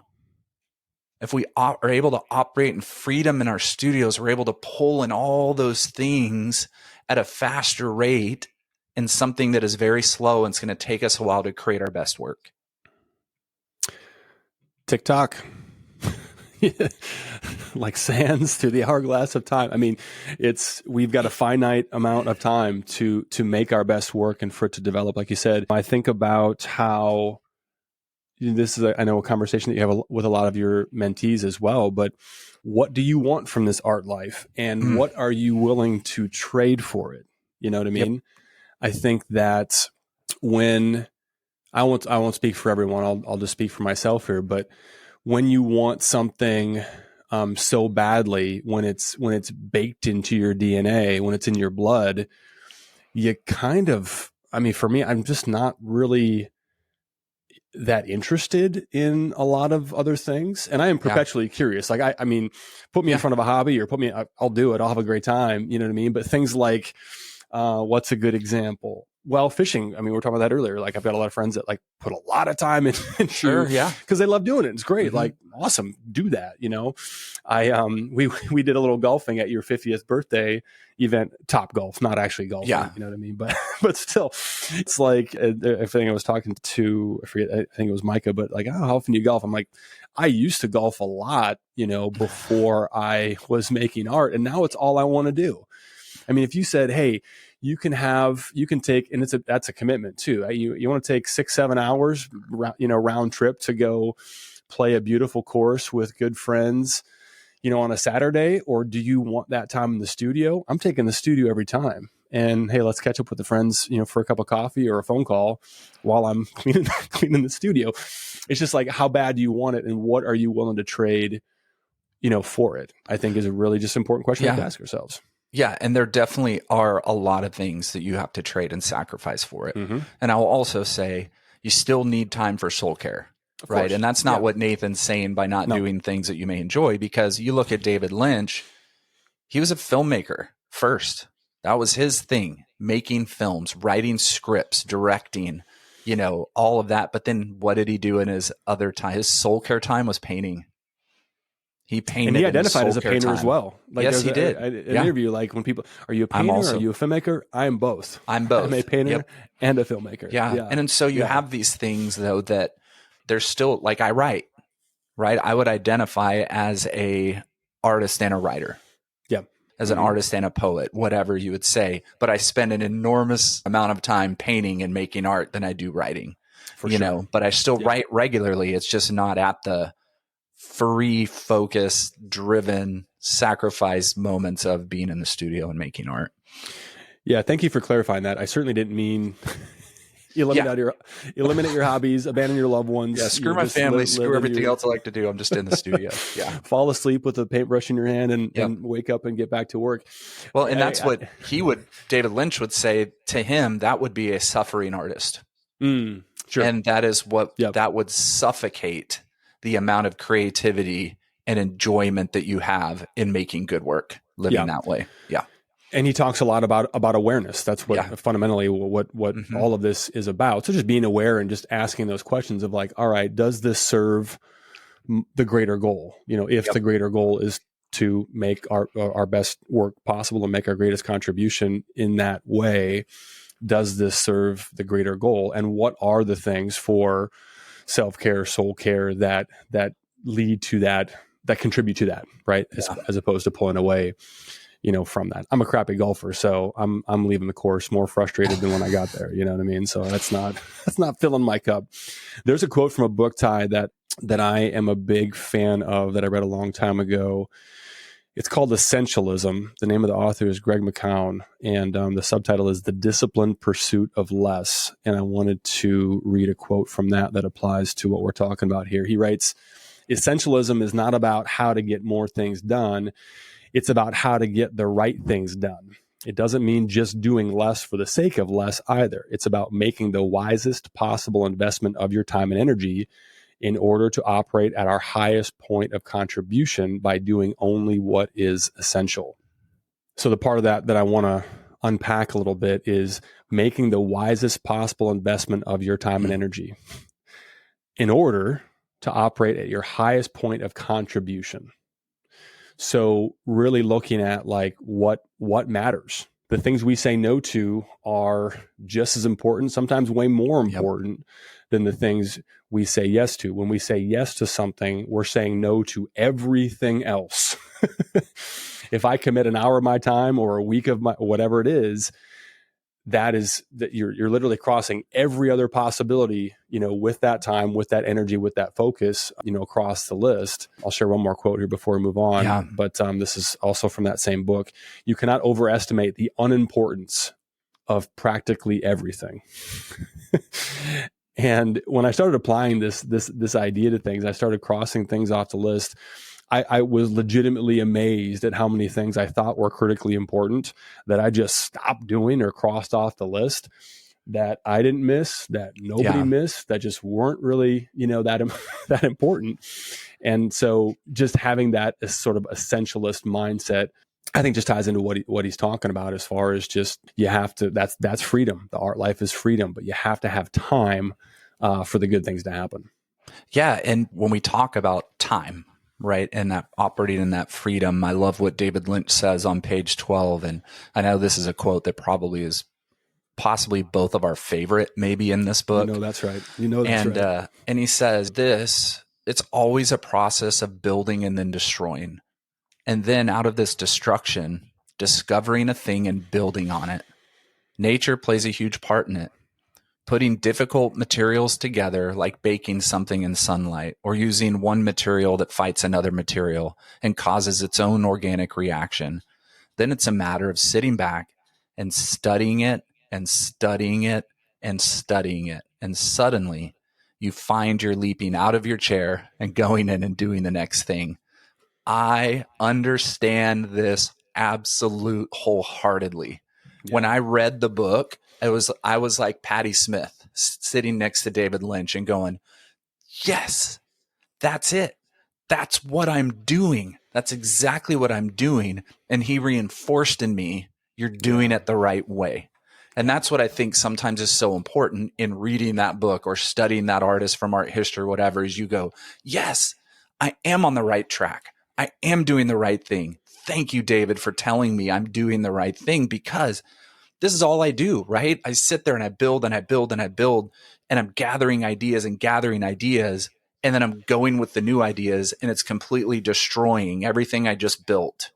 If we are able to operate in freedom in our studios, we're able to pull in all those things at a faster rate in something that is very slow and it's going to take us a while to create our best work.
TikTok. Like sands through the hourglass of time. I mean, we've got a finite amount of time to make our best work and for it to develop. Like you said, I think about how this is, I know, a conversation that you have with a lot of your mentees as well, but what do you want from this art life and what are you willing to trade for it? You know what I mean? Yep. I think that when I won't speak for everyone, I'll just speak for myself here, but when you want something so badly, when it's baked into your DNA, when it's in your blood, you kind of, I mean, for me, I'm just not really that interested in a lot of other things. And I am perpetually curious. Like, I mean, put me in front of a hobby or I'll do it. I'll have a great time. You know what I mean? But things like, what's a good example? Well, fishing. I mean, we were talking about that earlier. Like, I've got a lot of friends that like put a lot of time into because they love doing it. It's great. Like, awesome. Do that. You know, we did a little golfing at your 50th birthday event, Top Golf, not actually golfing.
Yeah.
You know what I mean? But still, it's like, I think I was talking to, I forget, I think it was Micah, but like, oh, how often do you golf? I'm like, I used to golf a lot, you know, before I was making art, and now it's all I want to do. I mean, if you said, hey, you can take, and that's a commitment too. You want to take 6-7 hours, you know, round trip to go play a beautiful course with good friends, you know, on a Saturday, or do you want that time in the studio? I'm taking the studio every time. And hey, let's catch up with the friends, you know, for a cup of coffee or a phone call while I'm cleaning the studio. It's just like, how bad do you want it, and what are you willing to trade, you know, for it? I think is a really just important question to ask ourselves.
Yeah, and there definitely are a lot of things that you have to trade and sacrifice for it. And I'll also say you still need time for soul care, right? And that's not what Nathan's saying by not doing things that you may enjoy, because you look at David Lynch, he was a filmmaker first. That was his thing, making films, writing scripts, directing, you know, all of that. But then what did he do in his other time? His soul care time was painting. He painted,
and he identified as a painter as well. Like,
yes, he did.
An interview, like, when people, are you a painter? Are you a filmmaker? I am both. I'm a painter and a filmmaker.
Yeah. And so you have these things, though, that there's still, like, I write, right? I would identify as a artist and a writer. Yeah. As an artist and a poet, whatever you would say. But I spend an enormous amount of time painting and making art than I do writing, you know, but I still write regularly. It's just not at the free, focus, driven, sacrifice moments of being in the studio and making art.
Yeah, thank you for clarifying that. I certainly didn't mean eliminate your hobbies, abandon your loved ones.
Yeah, screw my family, screw everything else I like to do. I'm just in the studio. Yeah,
fall asleep with a paintbrush in your hand and wake up and get back to work.
Well, and that's what David Lynch would say to him. That would be a suffering artist.
Sure,
and that is what that would suffocate the amount of creativity and enjoyment that you have in making good work, living that way. Yeah.
And he talks a lot about awareness. That's what fundamentally what all of this is about. So just being aware and just asking those questions of like, all right, does this serve the greater goal? You know, if the greater goal is to make our best work possible and make our greatest contribution in that way, does this serve the greater goal? And what are the things for self-care, soul care that lead to that contribute to that, right? As opposed to pulling away, you know, from that. I'm a crappy golfer, so I'm leaving the course more frustrated than when I got there. You know what I mean? So that's not filling my cup. There's a quote from a book, Ty, that I am a big fan of, that I read a long time ago. It's called Essentialism. The name of the author is Greg McKeown, and the subtitle is The Disciplined Pursuit of Less. And I wanted to read a quote from that applies to what we're talking about here. He writes, "Essentialism is not about how to get more things done. It's about how to get the right things done. It doesn't mean just doing less for the sake of less either. It's about making the wisest possible investment of your time and energy in order to operate at our highest point of contribution by doing only what is essential." So the part of that I want to unpack a little bit is making the wisest possible investment of your time and energy in order to operate at your highest point of contribution. So really looking at like what matters. The things we say no to are just as important, sometimes way more important than the things we say yes to. When we say yes to something, we're saying no to everything else. If I commit an hour of my time or a week of my, whatever it is, that you're literally crossing every other possibility, you know, with that time, with that energy, with that focus, you know, across the list. I'll share one more quote here before we move on, but this is also from that same book. "You cannot overestimate the unimportance of practically everything." And when I started applying this idea to things, I started crossing things off the list. I was legitimately amazed at how many things I thought were critically important that I just stopped doing or crossed off the list that I didn't miss, that nobody missed, that just weren't really, that important. And so just having that as sort of essentialist mindset, I think just ties into what he's talking about as far as just, you have to, that's freedom. The art life is freedom, but you have to have time for the good things to happen.
Yeah. And when we talk about time, right, and that operating in that freedom, I love what David Lynch says on page 12. And I know this is a quote that probably is possibly both of our favorite, maybe in this book.
That's right. That's right.
And he says it's always a process of building and then destroying. And then out of this destruction, discovering a thing and building on it. Nature plays a huge part in it. Putting difficult materials together, like baking something in sunlight, or using one material that fights another material and causes its own organic reaction. Then it's a matter of sitting back and studying it and studying it and studying it. And suddenly you find you're leaping out of your chair and going in and doing the next thing. I understand this absolute wholeheartedly. Yeah. When I read the book, I was like Patti Smith sitting next to David Lynch and going, yes, that's it. That's what I'm doing. That's exactly what I'm doing. And he reinforced in me, you're doing it the right way. And that's what I think sometimes is so important in reading that book or studying that artist from art history or whatever, is you go, yes, I am on the right track. I am doing the right thing. Thank you, David, for telling me I'm doing the right thing, because this is all I do, right? I sit there and I build and I build and I build, and I'm gathering ideas and gathering ideas. And then I'm going with the new ideas, and it's completely destroying everything I just built.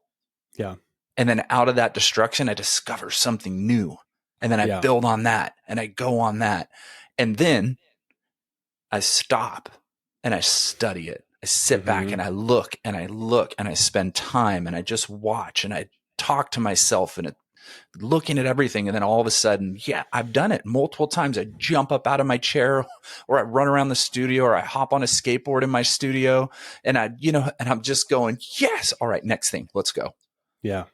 Yeah.
And then out of that destruction, I discover something new. And then I build on that and I go on that. And then I stop and I study it. I sit back and I look and I look and I spend time and I just watch and I talk to myself and looking at everything. And then all of a sudden, I've done it multiple times. I jump up out of my chair, or I run around the studio, or I hop on a skateboard in my studio, and and I'm just going, yes. All right, next thing, let's go.
Yeah.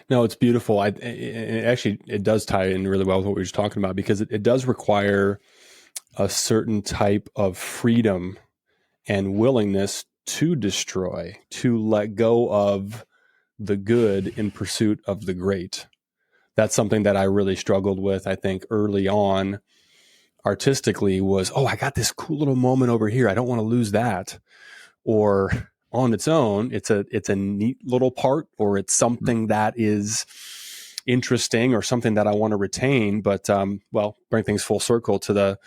No, it's beautiful. It does tie in really well with what we were just talking about, because it does require a certain type of freedom and willingness to destroy, to let go of the good in pursuit of the great. That's something that I really struggled with, I think, early on artistically, was, I got this cool little moment over here, I don't want to lose that. Or on its own, it's a neat little part, or it's something that is interesting, or something that I want to retain. But bring things full circle to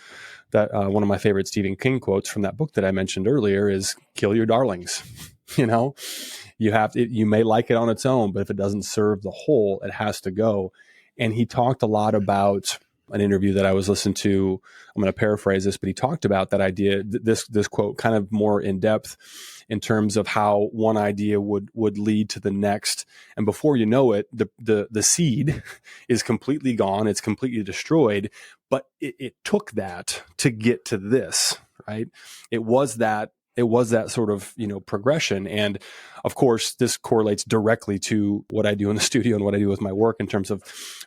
one of my favorite Stephen King quotes from that book that I mentioned earlier is, "Kill your darlings." You may like it on its own, but if it doesn't serve the whole, it has to go. And he talked a lot about an interview that I was listening to. I'm going to paraphrase this, but he talked about that idea, this quote, kind of more in depth, in terms of how one idea would lead to the next. And before you know it, the seed is completely gone. It's completely destroyed, but it took that to get to this, right? It was that sort of, progression. And of course, this correlates directly to what I do in the studio and what I do with my work in terms of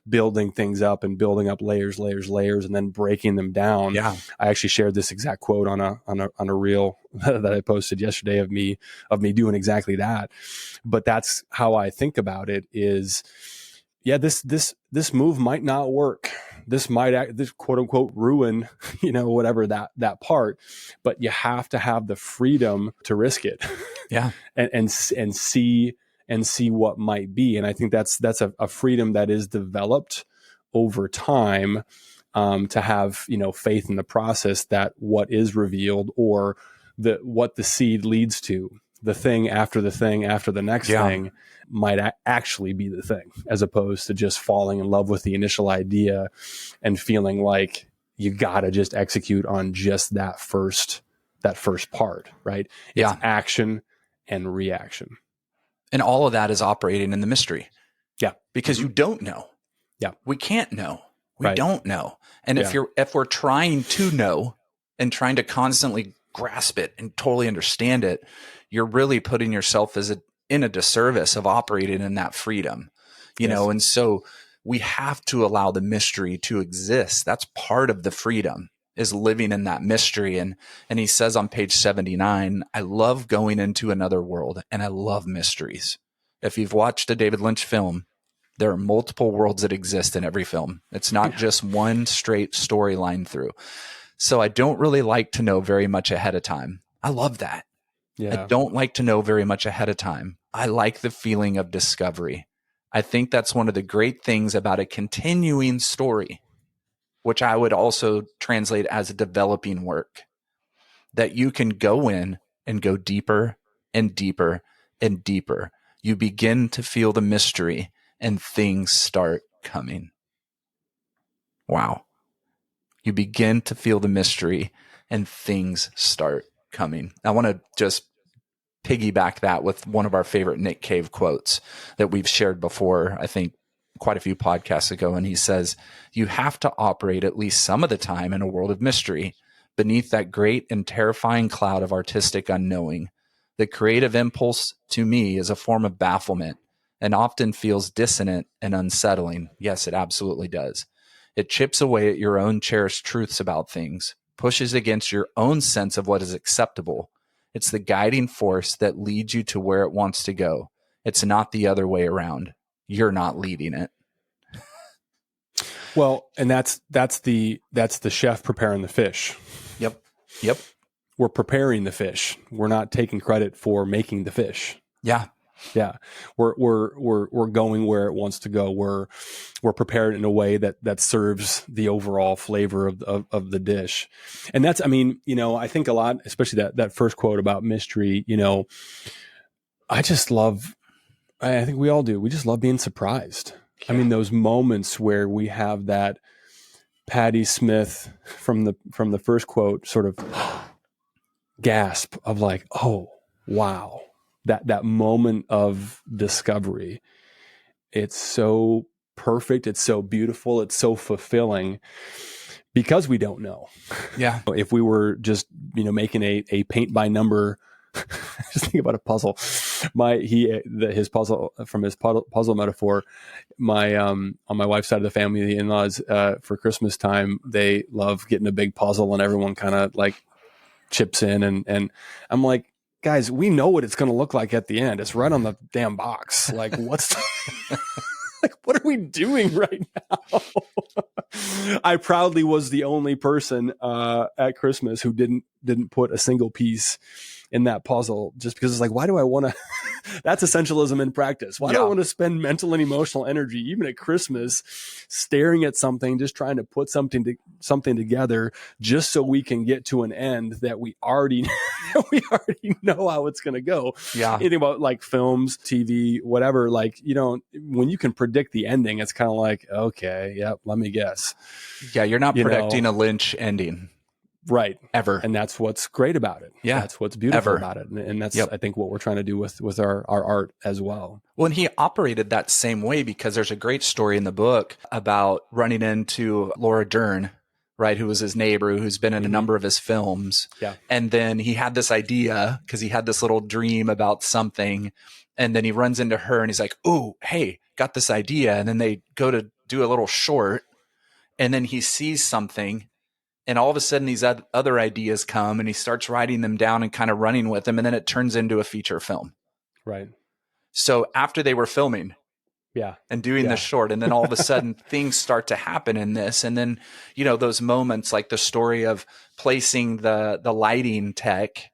building things up and building up layers, and then breaking them down.
Yeah.
I actually shared this exact quote on a reel that I posted yesterday of me doing exactly that. But that's how I think about it is, this move might not work. This might this quote unquote ruin, whatever that part, but you have to have the freedom to risk it.
Yeah.
and see what might be. And I think that's a freedom that is developed over time, to have, faith in the process, that what is revealed, or what the seed leads to, the thing after the next thing, might actually be the thing, as opposed to just falling in love with the initial idea and feeling like you gotta just execute on just that first part, right? It's action and reaction.
And all of that is operating in the mystery.
Yeah.
Because you don't know.
Yeah.
We can't know. We don't know. And if we're trying to know and trying to constantly grasp it and totally understand it, you're really putting yourself in a disservice of operating in that freedom, you know? And so we have to allow the mystery to exist. That's part of the freedom, is living in that mystery. And he says on page 79, I love going into another world and I love mysteries. If you've watched a David Lynch film, there are multiple worlds that exist in every film. It's not just one straight storyline through. So I don't really like to know very much ahead of time. I love that.
Yeah.
I don't like to know very much ahead of time. I like the feeling of discovery. I think that's one of the great things about a continuing story, which I would also translate as a developing work, that you can go in and go deeper and deeper and deeper. You begin to feel the mystery and things start coming. Wow. You begin to feel the mystery and things start coming. I want to just piggyback that with one of our favorite Nick Cave quotes that we've shared before, I think quite a few podcasts ago. And he says, you have to operate at least some of the time in a world of mystery beneath that great and terrifying cloud of artistic unknowing. The creative impulse to me is a form of bafflement and often feels dissonant and unsettling. Yes, it absolutely does. It chips away at your own cherished truths about things, pushes against your own sense of what is acceptable. It's the guiding force that leads you to where it wants to go. It's not the other way around. You're not leading it.
Well, and that's the chef preparing the fish.
Yep.
We're preparing the fish. We're not taking credit for making the fish.
Yeah.
Yeah. We're going where it wants to go. We're prepared in a way that serves the overall flavor of the dish. And that's, I mean, I think a lot, especially that first quote about mystery, I think we all do. We just love being surprised. Yeah. I mean, those moments where we have that Patti Smith from the first quote sort of gasp of like, oh, wow. That moment of discovery. It's so perfect. It's so beautiful. It's so fulfilling because we don't know.
Yeah.
If we were just, making a paint by number, just think about a puzzle. His puzzle, from his puzzle metaphor, on my wife's side of the family, the in-laws, for Christmas time, they love getting a big puzzle and everyone kind of like chips in. And I'm like, guys, we know what it's going to look like at the end. It's right on the damn box. Like, what are we doing right now? I proudly was the only person at Christmas who didn't put a single piece in that puzzle, just because it's like, why do I want to? That's essentialism in practice. Why do I want to spend mental and emotional energy, even at Christmas, staring at something, just trying to put something together, just so we can get to an end that we already know how it's going to go. Yeah. Anything about like films, TV, whatever. Like, when you can predict the ending, it's kind of like, okay, yep, let me guess.
Yeah, you're not predicting a Lynch ending.
Right.
Ever.
And that's what's great about it.
Yeah.
That's what's beautiful about it. And that's, I think, what we're trying to do with our art as well.
Well, and he operated that same way, because there's a great story in the book about running into Laura Dern, right, who was his neighbor, who's been in a number of his films. Yeah. And then he had this idea, because he had this little dream about something. And then he runs into her and he's like, oh, hey, got this idea. And then they go to do a little short. And then he sees something. And all of a sudden, these other ideas come, and he starts writing them down and kind of running with them. And then it turns into a feature film.
Right.
So after they were filming and doing the short, and then all of a sudden things start to happen in this. And then, those moments, like the story of placing the lighting tech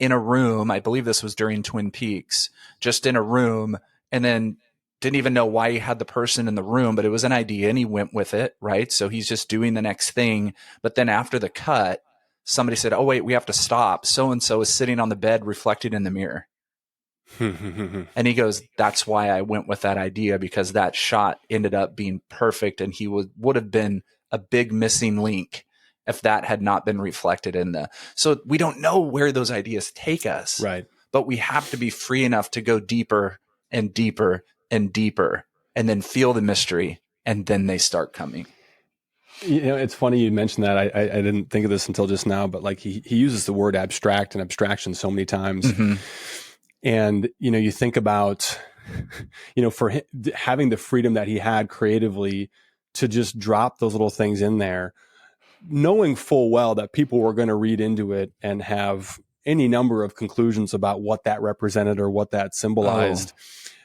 in a room. I believe this was during Twin Peaks, just in a room, and then didn't even know why he had the person in the room, but it was an idea and he went with it, right? So he's just doing the next thing. But then after the cut, somebody said, oh, wait, we have to stop. So-and-so is sitting on the bed reflected in the mirror. And he goes, that's why I went with that idea, because that shot ended up being perfect. And he would have been a big missing link if that had not been reflected in so we don't know where those ideas take us.
Right.
But we have to be free enough to go deeper and deeper and deeper, and then feel the mystery, and then they start coming.
It's funny you mentioned that. I didn't think of this until just now, but like he uses the word abstract and abstraction so many times. Mm-hmm. And, you think about for him, having the freedom that he had creatively to just drop those little things in there, knowing full well that people were going to read into it and have any number of conclusions about what that represented or what that symbolized.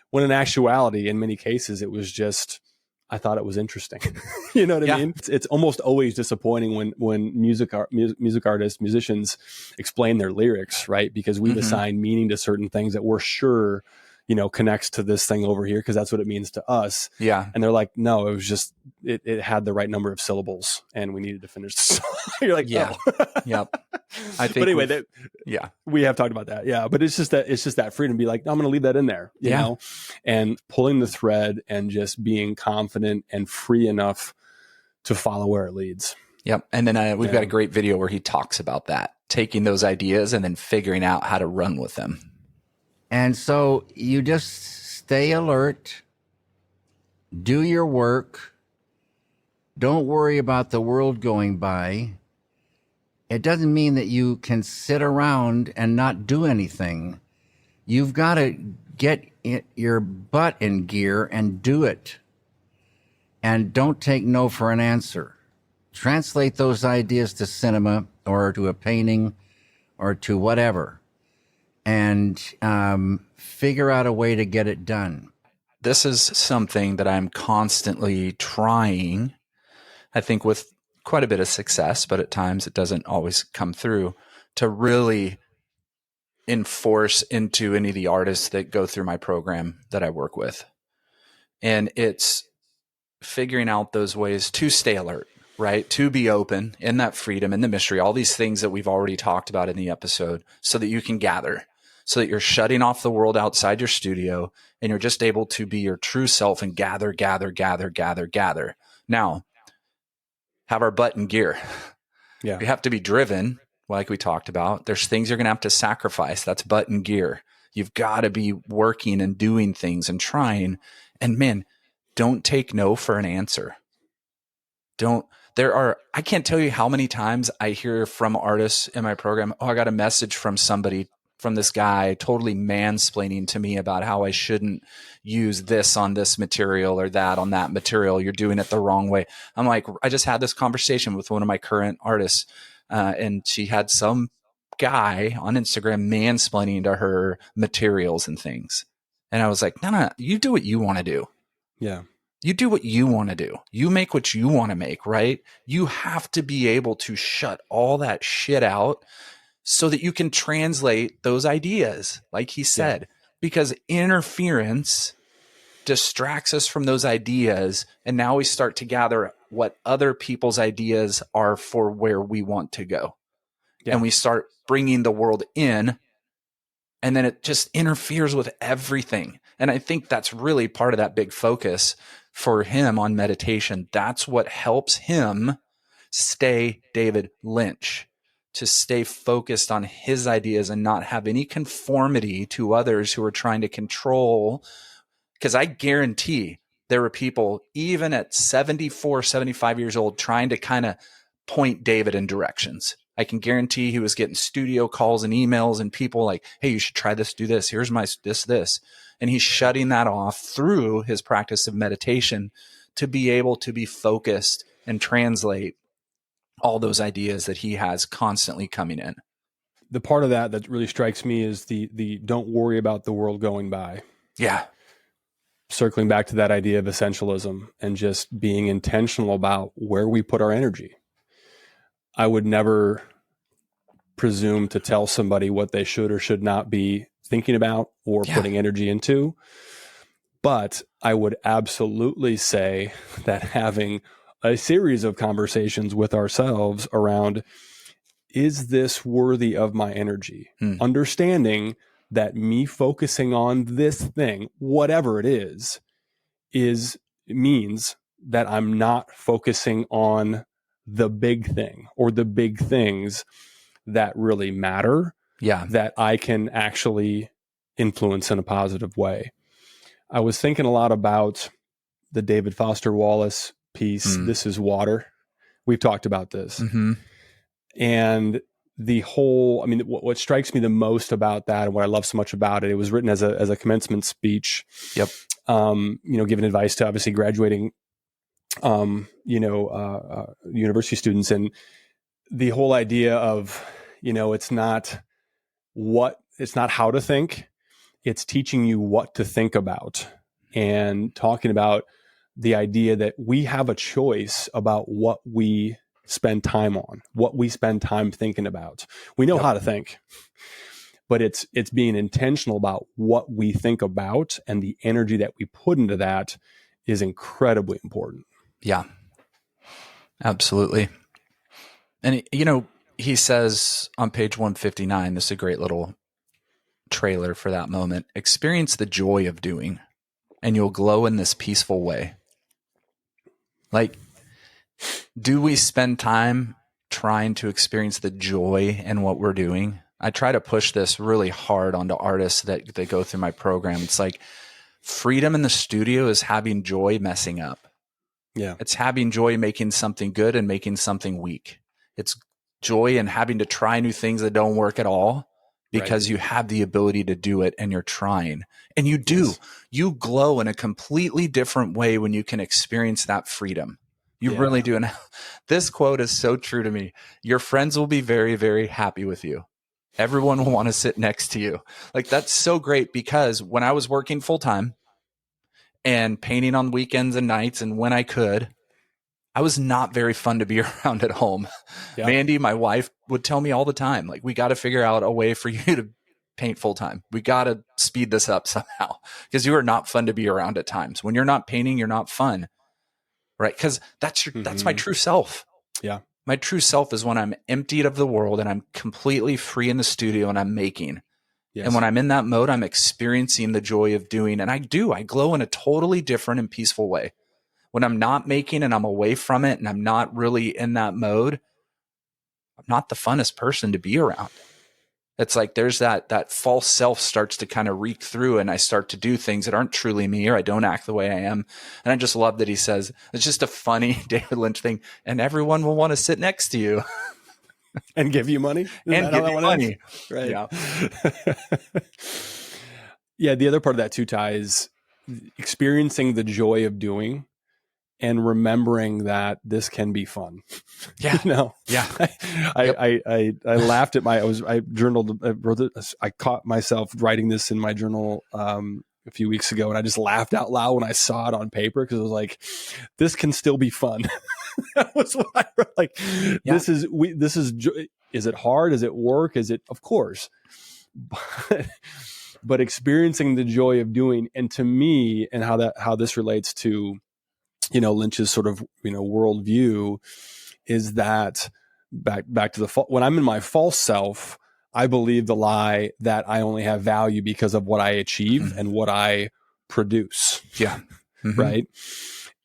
When in actuality, in many cases, it was just, I thought it was interesting. You know what I mean? It's almost always disappointing when music artists, musicians explain their lyrics, right? Because we've assigned meaning to certain things that we're sure, connects to this thing over here because that's what it means to us.
Yeah.
And they're like, no, it was just, it had the right number of syllables and we needed to finish the song. You're like,
yeah.
oh.
Yep. I think
But anyway, we have talked about that. Yeah. But it's just that freedom to be like, no, I'm going to leave that in there, you know, and pulling the thread and just being confident and free enough to follow where it leads.
Yep. And then we've got a great video where he talks about that, taking those ideas and then figuring out how to run with them.
And so you just stay alert, do your work, don't worry about the world going by. It doesn't mean that you can sit around and not do anything. You've got to get your butt in gear and do it. And don't take no for an answer. Translate those ideas to cinema or to a painting or to whatever. And figure out a way to get it done.
This is something that I'm constantly trying, I think with quite a bit of success, but at times it doesn't always come through, to really enforce into any of the artists that go through my program that I work with. And it's figuring out those ways to stay alert, right? To be open in that freedom and the mystery, all these things that we've already talked about in the episode, so that you can gather, so that you're shutting off the world outside your studio and you're just able to be your true self and gather. Now, have our butt in gear.
Yeah.
We have to be driven, like we talked about. There's things you're going to have to sacrifice. That's butt in gear. You've got to be working and doing things and trying. And man, don't take no for an answer. I can't tell you how many times I hear from artists in my program, I got a message from somebody, from this guy totally mansplaining to me about how I shouldn't use this on this material or that on that material. You're doing it the wrong way. I'm like, I just had this conversation with one of my current artists, and she had some guy on Instagram mansplaining to her materials and things. And I was like, no, you do what you want to do.
Yeah.
You do what you want to do. You make what you want to make, right? You have to be able to shut all that shit out so that you can translate those ideas, like he said, because interference distracts us from those ideas. And now we start to gather what other people's ideas are for where we want to go. Yeah. And we start bringing the world in, and then it just interferes with everything. And I think that's really part of that big focus for him on meditation. That's what helps him stay David Lynch, to stay focused on his ideas and not have any conformity to others who are trying to control. Because I guarantee there were people, even at 74, 75 years old, trying to kind of point David in directions. I can guarantee he was getting studio calls and emails and people like, hey, you should try this, do this. Here's my this. And he's shutting that off through his practice of meditation to be able to be focused and translate all those ideas that he has constantly coming in.
The part of that really strikes me is the don't worry about the world going by.
Yeah.
Circling back to that idea of essentialism and just being intentional about where we put our energy. I would never presume to tell somebody what they should or should not be thinking about or putting energy into. But I would absolutely say that having a series of conversations with ourselves around, is this worthy of my energy? Understanding that me focusing on this thing, whatever it is means that I'm not focusing on the big thing or the big things that really matter, that I can actually influence in a positive way. I was thinking a lot about the David Foster Wallace piece, This is Water. We've talked about this. And the whole, I mean, what strikes me the most about that, and what I love so much about it, it was written as a commencement speech.
Yep.
Giving advice to obviously graduating, university students, and the whole idea of, it's not how to think, it's teaching you what to think about, and talking about the idea that we have a choice about what we spend time on, what we spend time thinking about. We know how to think, but it's being intentional about what we think about, and the energy that we put into that is incredibly important.
Yeah, absolutely. And, he says on page 159, this is a great little trailer for that moment: experience the joy of doing, and you'll glow in this peaceful way. Like, do we spend time trying to experience the joy in what we're doing? I try to push this really hard onto artists that go through my program. It's like, freedom in the studio is having joy messing up.
Yeah.
It's having joy making something good and making something weak. It's joy in having to try new things that don't work at all, because you have the ability to do it and you're trying. And you do. Yes. You glow in a completely different way when you can experience that freedom. You really do. And this quote is so true to me. Your friends will be very, very happy with you. Everyone will want to sit next to you. Like, that's so great, because when I was working full time and painting on weekends and nights and when I could, I was not very fun to be around at home. Yep. Mandy, my wife, would tell me all the time, like, we got to figure out a way for you to paint full time. We got to speed this up somehow, because you are not fun to be around at times. When you're not painting, you're not fun. Right? Because that's my true self.
Yeah.
My true self is when I'm emptied of the world and I'm completely free in the studio and I'm making. Yes. And when I'm in that mode, I'm experiencing the joy of doing. And I glow in a totally different and peaceful way. When I'm not making and I'm away from it and I'm not really in that mode, I'm not the funnest person to be around. It's like there's that false self starts to kind of reek through, and I start to do things that aren't truly me, or I don't act the way I am. And I just love that he says, it's just a funny David Lynch thing, and everyone will want to sit next to you.
And give you money?
And give you money.
Right.
Yeah.
Yeah, the other part of that too, Ty, is experiencing the joy of doing and remembering that this can be fun.
Yeah.
Yeah. I laughed at I journaled, I caught myself writing this in my journal a few weeks ago, and I just laughed out loud when I saw it on paper, because I was like, this can still be fun. That was what I wrote. Like, is it hard? Is it work? Is it, of course, but experiencing the joy of doing. And to me, and how this relates to, Lynch's sort of, worldview, is that back to when I'm in my false self, I believe the lie that I only have value because of what I achieve and what I produce.
Yeah. Mm-hmm.
Right.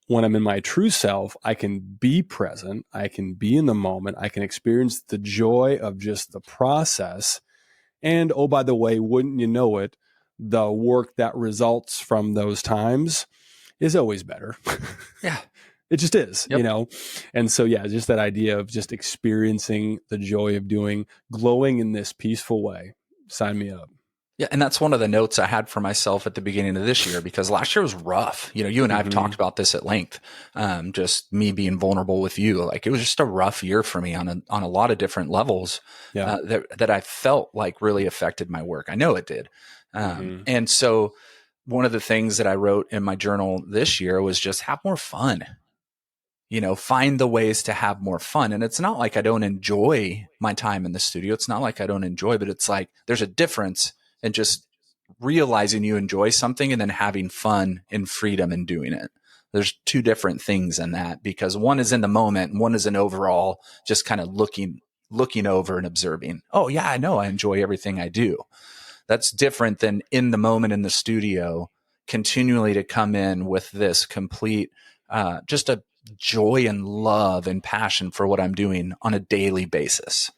When I'm in my true self, I can be present. I can be in the moment. I can experience the joy of just the process. And, oh, by the way, wouldn't you know it, the work that results from those times is always better.
Yeah.
It just is, And so, just that idea of just experiencing the joy of doing, glowing in this peaceful way. Sign me up.
Yeah. And that's one of the notes I had for myself at the beginning of this year, because last year was rough. You and I have talked about this at length. Just me being vulnerable with you. Like, it was just a rough year for me on a lot of different levels that I felt like really affected my work. I know it did. And so one of the things that I wrote in my journal this year was just have more fun. Find the ways to have more fun. And it's not like I don't enjoy my time in the studio. It's not like I don't enjoy, but it's like there's a difference in just realizing you enjoy something and then having fun and freedom in doing it. There's two different things in that, because one is in the moment and one is an overall just kind of looking over and observing. Oh yeah, I know I enjoy everything I do. That's different than in the moment in the studio, continually to come in with this complete, just a joy and love and passion for what I'm doing on a daily basis.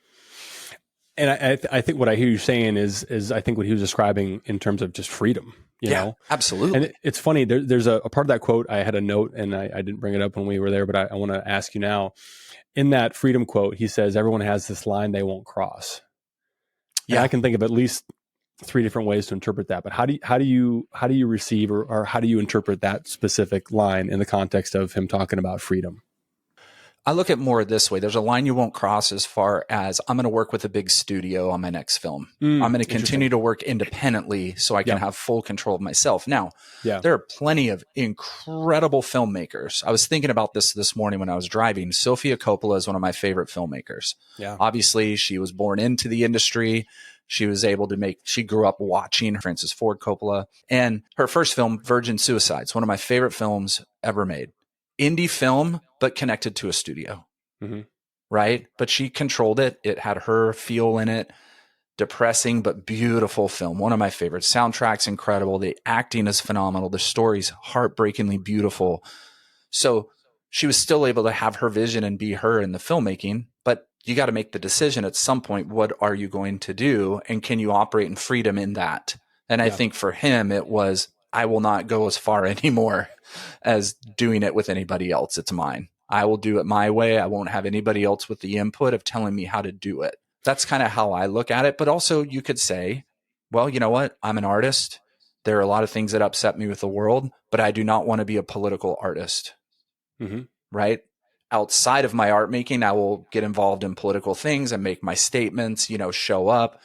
And I think what I hear you saying is I think what he was describing in terms of just freedom, you know?
Absolutely.
And it's funny. There's a part of that quote. I had a note, and I didn't bring it up when we were there, but I want to ask you now. In that freedom quote, he says, everyone has this line they won't cross. And I can think of at least 3 different ways to interpret that. But how do you receive or how do you interpret that specific line in the context of him talking about freedom?
I look at more this way. There's a line you won't cross as far as I'm going to work with a big studio on my next film. I'm going to continue to work independently so I can have full control of myself. Now, there are plenty of incredible filmmakers. I was thinking about this morning when I was driving. Sofia Coppola is one of my favorite filmmakers. Yeah. Obviously, she was born into the industry. She was able to she grew up watching Francis Ford Coppola. And her first film, Virgin Suicides, one of my favorite films ever made. Indie film, but connected to a studio, right? But she controlled it. It had her feel in it. Depressing, but beautiful film. One of my favorites. Soundtrack's incredible. The acting is phenomenal. The story's heartbreakingly beautiful. So she was still able to have her vision and be her in the filmmaking, but you got to make the decision at some point. What are you going to do? And can you operate in freedom in that? And I think for him, it was, I will not go as far anymore as doing it with anybody else. It's mine. I will do it my way. I won't have anybody else with the input of telling me how to do it. That's kind of how I look at it. But also you could say, well, you know what? I'm an artist. There are a lot of things that upset me with the world, but I do not want to be a political artist, right? Outside of my art making, I will get involved in political things and make my statements, show up,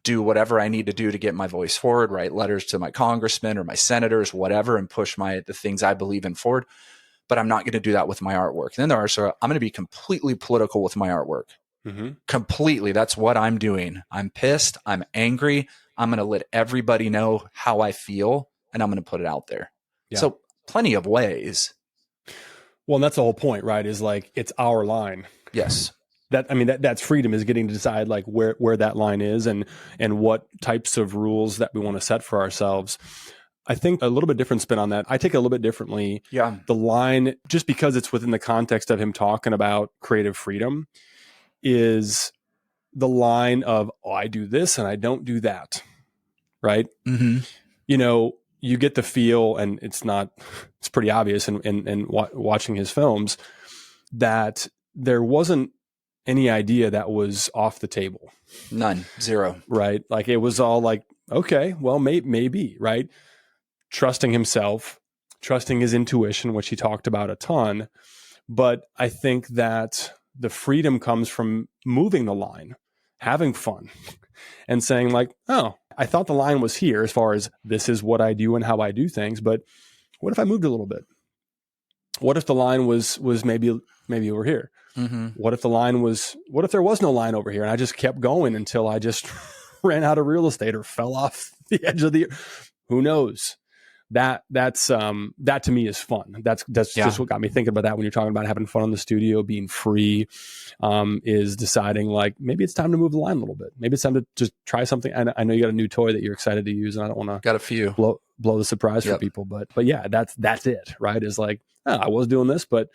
do whatever I need to do to get my voice forward, write letters to my congressmen or my senators, whatever, and push the things I believe in forward. But I'm not going to do that with my artwork. And then I'm going to be completely political with my artwork. Completely. That's what I'm doing. I'm pissed. I'm angry. I'm going to let everybody know how I feel, and I'm going to put it out there. Yeah. So plenty of ways.
Well, and that's the whole point, right? Is like, it's our line.
Yes.
That's freedom, is getting to decide like where that line is and what types of rules that we want to set for ourselves. I think a little bit different spin on that. I take it a little bit differently. Yeah. The line, just because it's within the context of him talking about creative freedom, is the line of, oh, I do this and I don't do that. Right. You get the feel, and it's pretty obvious in watching his films, that there wasn't any idea that was off the table.
None. Zero.
Right. Like, it was all like, okay, well, maybe, right. Trusting himself, trusting his intuition, which he talked about a ton. But I think that the freedom comes from moving the line, having fun, and saying like, oh, I thought the line was here as far as this is what I do and how I do things. But what if I moved a little bit? What if the line was maybe over here? What if there was no line over here and I just kept going until I just ran out of real estate or fell off the edge of who knows? That to me is fun. That's just what got me thinking about that when you're talking about having fun in the studio, being free, is deciding like, maybe it's time to move the line a little bit. Maybe it's time to just try something. I know you got a new toy that you're excited to use, and I don't want to
got a few
blow the surprise for people, but yeah, that's it, right? Is like, I was doing this, but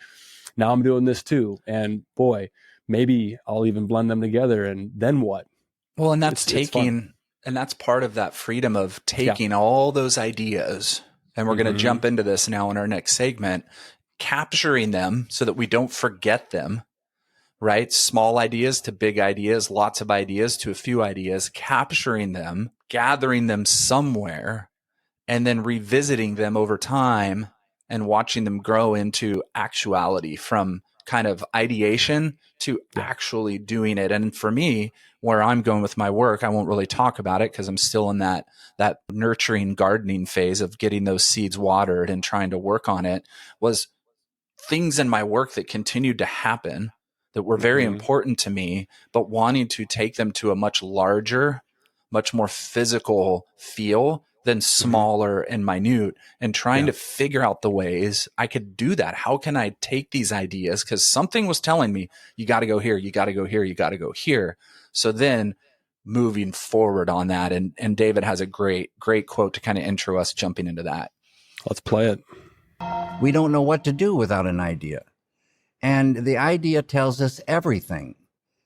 now I'm doing this too. And boy, maybe I'll even blend them together, and then what?
Well, and that's and that's part of that freedom of taking all those ideas, and we're going to jump into this now in our next segment, capturing them so that we don't forget them, right? Small ideas to big ideas, lots of ideas to a few ideas, capturing them, gathering them somewhere, and then revisiting them over time and watching them grow into actuality, from kind of ideation to actually doing it. And for me, where I'm going with my work, I won't really talk about it because I'm still in that nurturing gardening phase of getting those seeds watered and trying to work on it, was things in my work that continued to happen that were very important to me, but wanting to take them to a much larger, much more physical feel than smaller and minute, and trying to figure out the ways I could do that. How can I take these ideas? Because something was telling me, you got to go here, you got to go here, you got to go here. So then moving forward on that. And David has a great quote to kind of intro us jumping into that.
Let's play it.
We don't know what to do without an idea. And the idea tells us everything.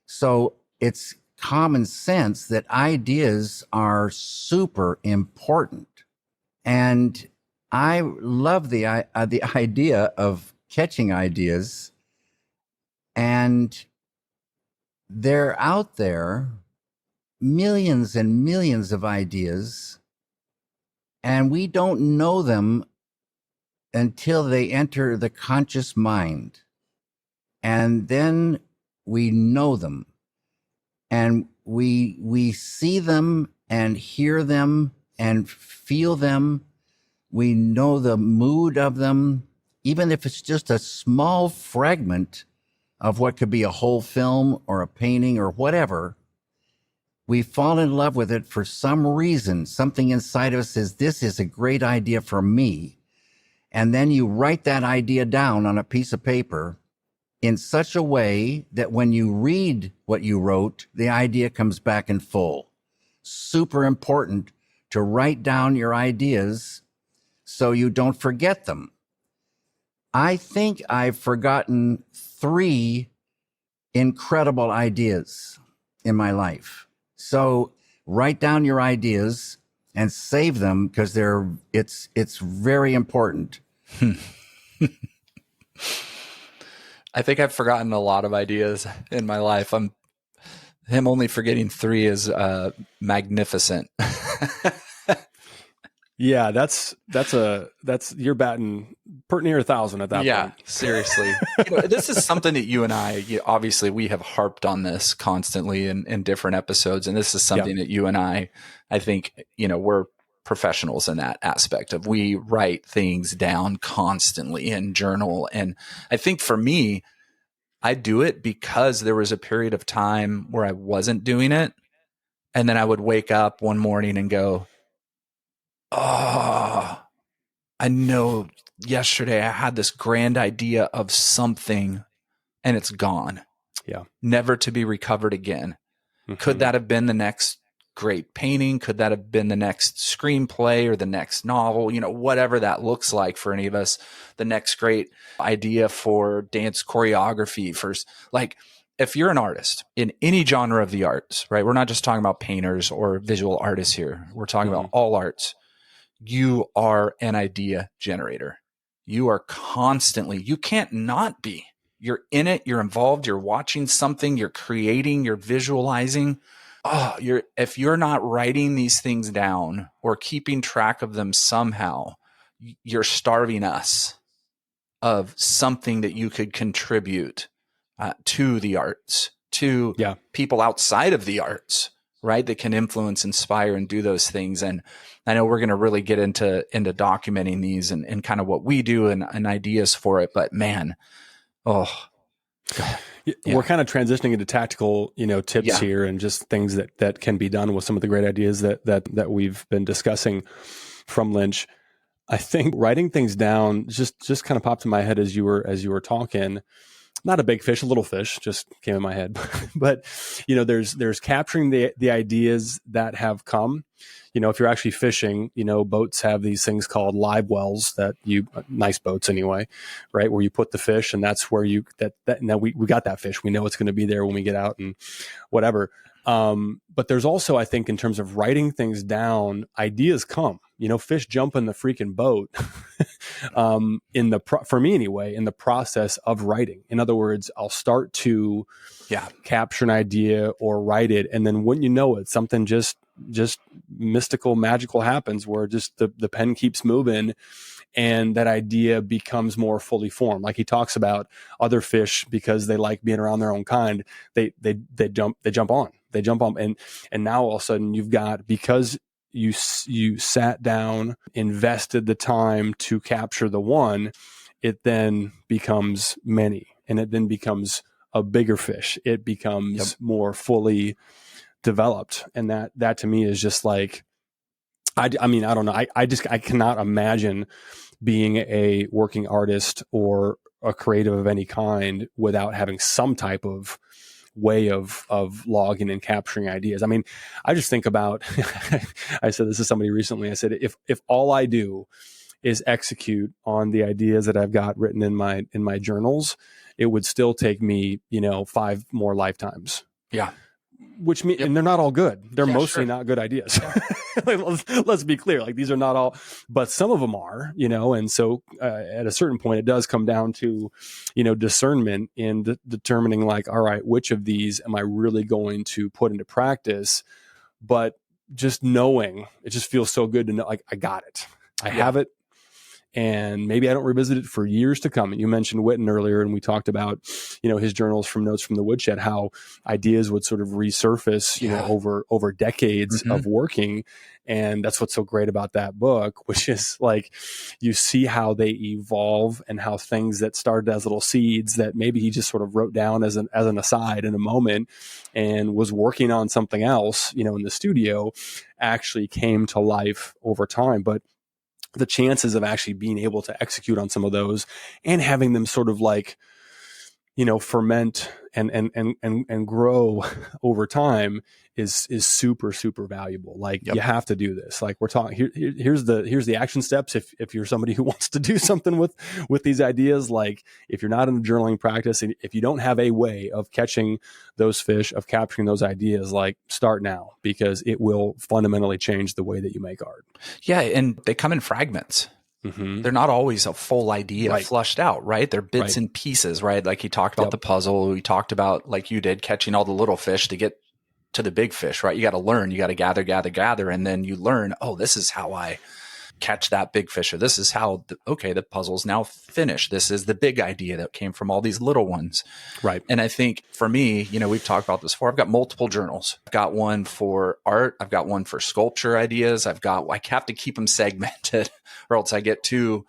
So it's common sense that ideas are super important.
And I love the idea of catching ideas, and they're out there, millions and millions of ideas, and we don't know them until they enter the conscious mind. And then we know them, and we see them and hear them and feel them. We know the mood of them, even if it's just a small fragment of what could be a whole film or a painting or whatever. We fall in love with it for some reason. Something inside of us says, this is a great idea for me. And then you write that idea down on a piece of paper in such a way that when you read what you wrote, the idea comes back in full. Super important to write down your ideas so you don't forget them. I think I've forgotten 3 incredible ideas in my life. So write down your ideas and save them, because it's very important.
I think I've forgotten a lot of ideas in my life. Him only forgetting 3 is magnificent.
Yeah, that's you're batting pretty near 1,000 at that point.
Yeah, seriously. This is something that you and I, obviously we have harped on this constantly in different episodes. And this is something that you and I think, we're professionals in that aspect of, we write things down constantly and journal. And I think for me, I do it because there was a period of time where I wasn't doing it. And then I would wake up one morning and go, oh, I know yesterday I had this grand idea of something and it's gone.
Yeah.
Never to be recovered again. Mm-hmm. Could that have been the next great painting? Could that have been the next screenplay or the next novel? Whatever that looks like for any of us, the next great idea for dance choreography, if you're an artist in any genre of the arts, right? We're not just talking about painters or visual artists here. We're talking about all arts. You are an idea generator. You are constantly, you can't not be. You're in it, you're involved, you're watching something, you're creating, you're visualizing. If you're not writing these things down or keeping track of them somehow, you're starving us of something that you could contribute to the arts, to people outside of the arts, right? That can influence, inspire, and do those things. And I know we're going to really get into documenting these and kind of what we do and ideas for it. But man, we're
kind of transitioning into tactical, tips here and just things that can be done with some of the great ideas that we've been discussing from Lynch. I think writing things down just kind of popped in my head as you were talking. Not a big fish, a little fish just came in my head, but there's capturing the ideas that have come. If you're actually fishing, boats have these things called live wells nice boats anyway, right? Where you put the fish, and that's where now we got that fish. We know it's going to be there when we get out and whatever. But there's also, I think, in terms of writing things down, ideas come. Fish jump in the freaking boat. For me anyway, in the process of writing. In other words, I'll start to capture an idea or write it, and then wouldn't you know it, something just mystical, magical happens where just the pen keeps moving, and that idea becomes more fully formed. Like he talks about other fish, because they like being around their own kind, they jump on, and now all of a sudden you've got, because you sat down, invested the time to capture the one, it then becomes many, and it then becomes a bigger fish. It becomes more fully developed. And that to me is just like, I mean, I don't know. I cannot imagine being a working artist or a creative of any kind without having some type of way of logging and capturing ideas. I mean, I just think about, I said this to somebody recently. I said, if all I do is execute on the ideas that I've got written in my journals, it would still take me, 5 more lifetimes.
Yeah.
which mean, and they're not all good. They're
Yeah,
mostly
sure.
not good ideas. Like, let's be clear. Like, these are not all, but some of them are, and so at a certain point, it does come down to, discernment in determining, like, all right, which of these am I really going to put into practice? But just knowing, it just feels so good to know, like, I got it. I have it. And maybe I don't revisit it for years to come. And you mentioned Witten earlier, and we talked about, his journals from Notes from the Woodshed, how ideas would sort of resurface, over decades of working. And that's what's so great about that book, which is like, you see how they evolve and how things that started as little seeds that maybe he just sort of wrote down as an aside in a moment and was working on something else, in the studio, actually came to life over time. But the chances of actually being able to execute on some of those and having them sort of like, ferment and grow over time is super, super valuable. Like, you have to do this. Like, we're talking here's the action steps. If you're somebody who wants to do something with these ideas, like, if you're not in a journaling practice, and if you don't have a way of catching those fish, of capturing those ideas, like, start now, because it will fundamentally change the way that you make art.
Yeah. And they come in fragments. They're not always a full idea flushed out, right? They're bits and pieces, right? Like, he talked about the puzzle. We talked about, like you did, catching all the little fish to get to the big fish, right? You got to learn, you got to gather. And then you learn, oh, this is how I catch that big fish, or this is how, the puzzle's now finished. This is the big idea that came from all these little ones.
Right.
And I think for me, we've talked about this before. I've got multiple journals. I've got one for art. I've got one for sculpture ideas. I have to keep them segmented or else I get too,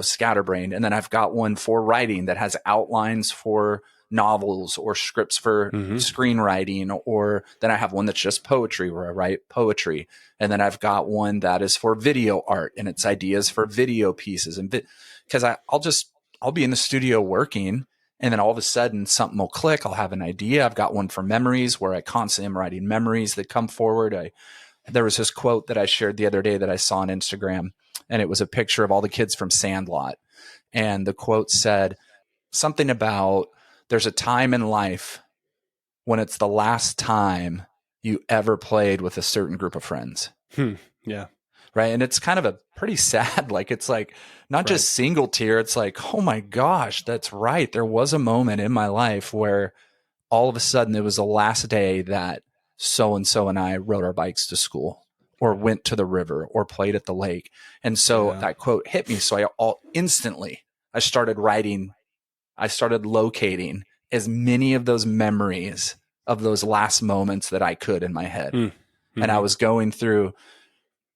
scatterbrained. And then I've got one for writing that has outlines for novels or scripts for screenwriting, or then I have one that's just poetry, where I write poetry. And then I've got one that is for video art, and it's ideas for video pieces. And because I'll be in the studio working, and then all of a sudden something will click. I'll have an idea. I've got one for memories, where I constantly am writing memories that come forward. There was this quote that I shared the other day that I saw on Instagram, and it was a picture of all the kids from Sandlot. And the quote said something about, there's a time in life when it's the last time you ever played with a certain group of friends.
Yeah.
Right. And it's kind of a pretty sad, like, it's like not just single tear. It's like, oh my gosh, that's right. There was a moment in my life where all of a sudden it was the last day that so-and-so and I rode our bikes to school, or went to the river, or played at the lake. And so that quote hit me. So I started writing. I started locating as many of those memories of those last moments that I could in my head. And I was going through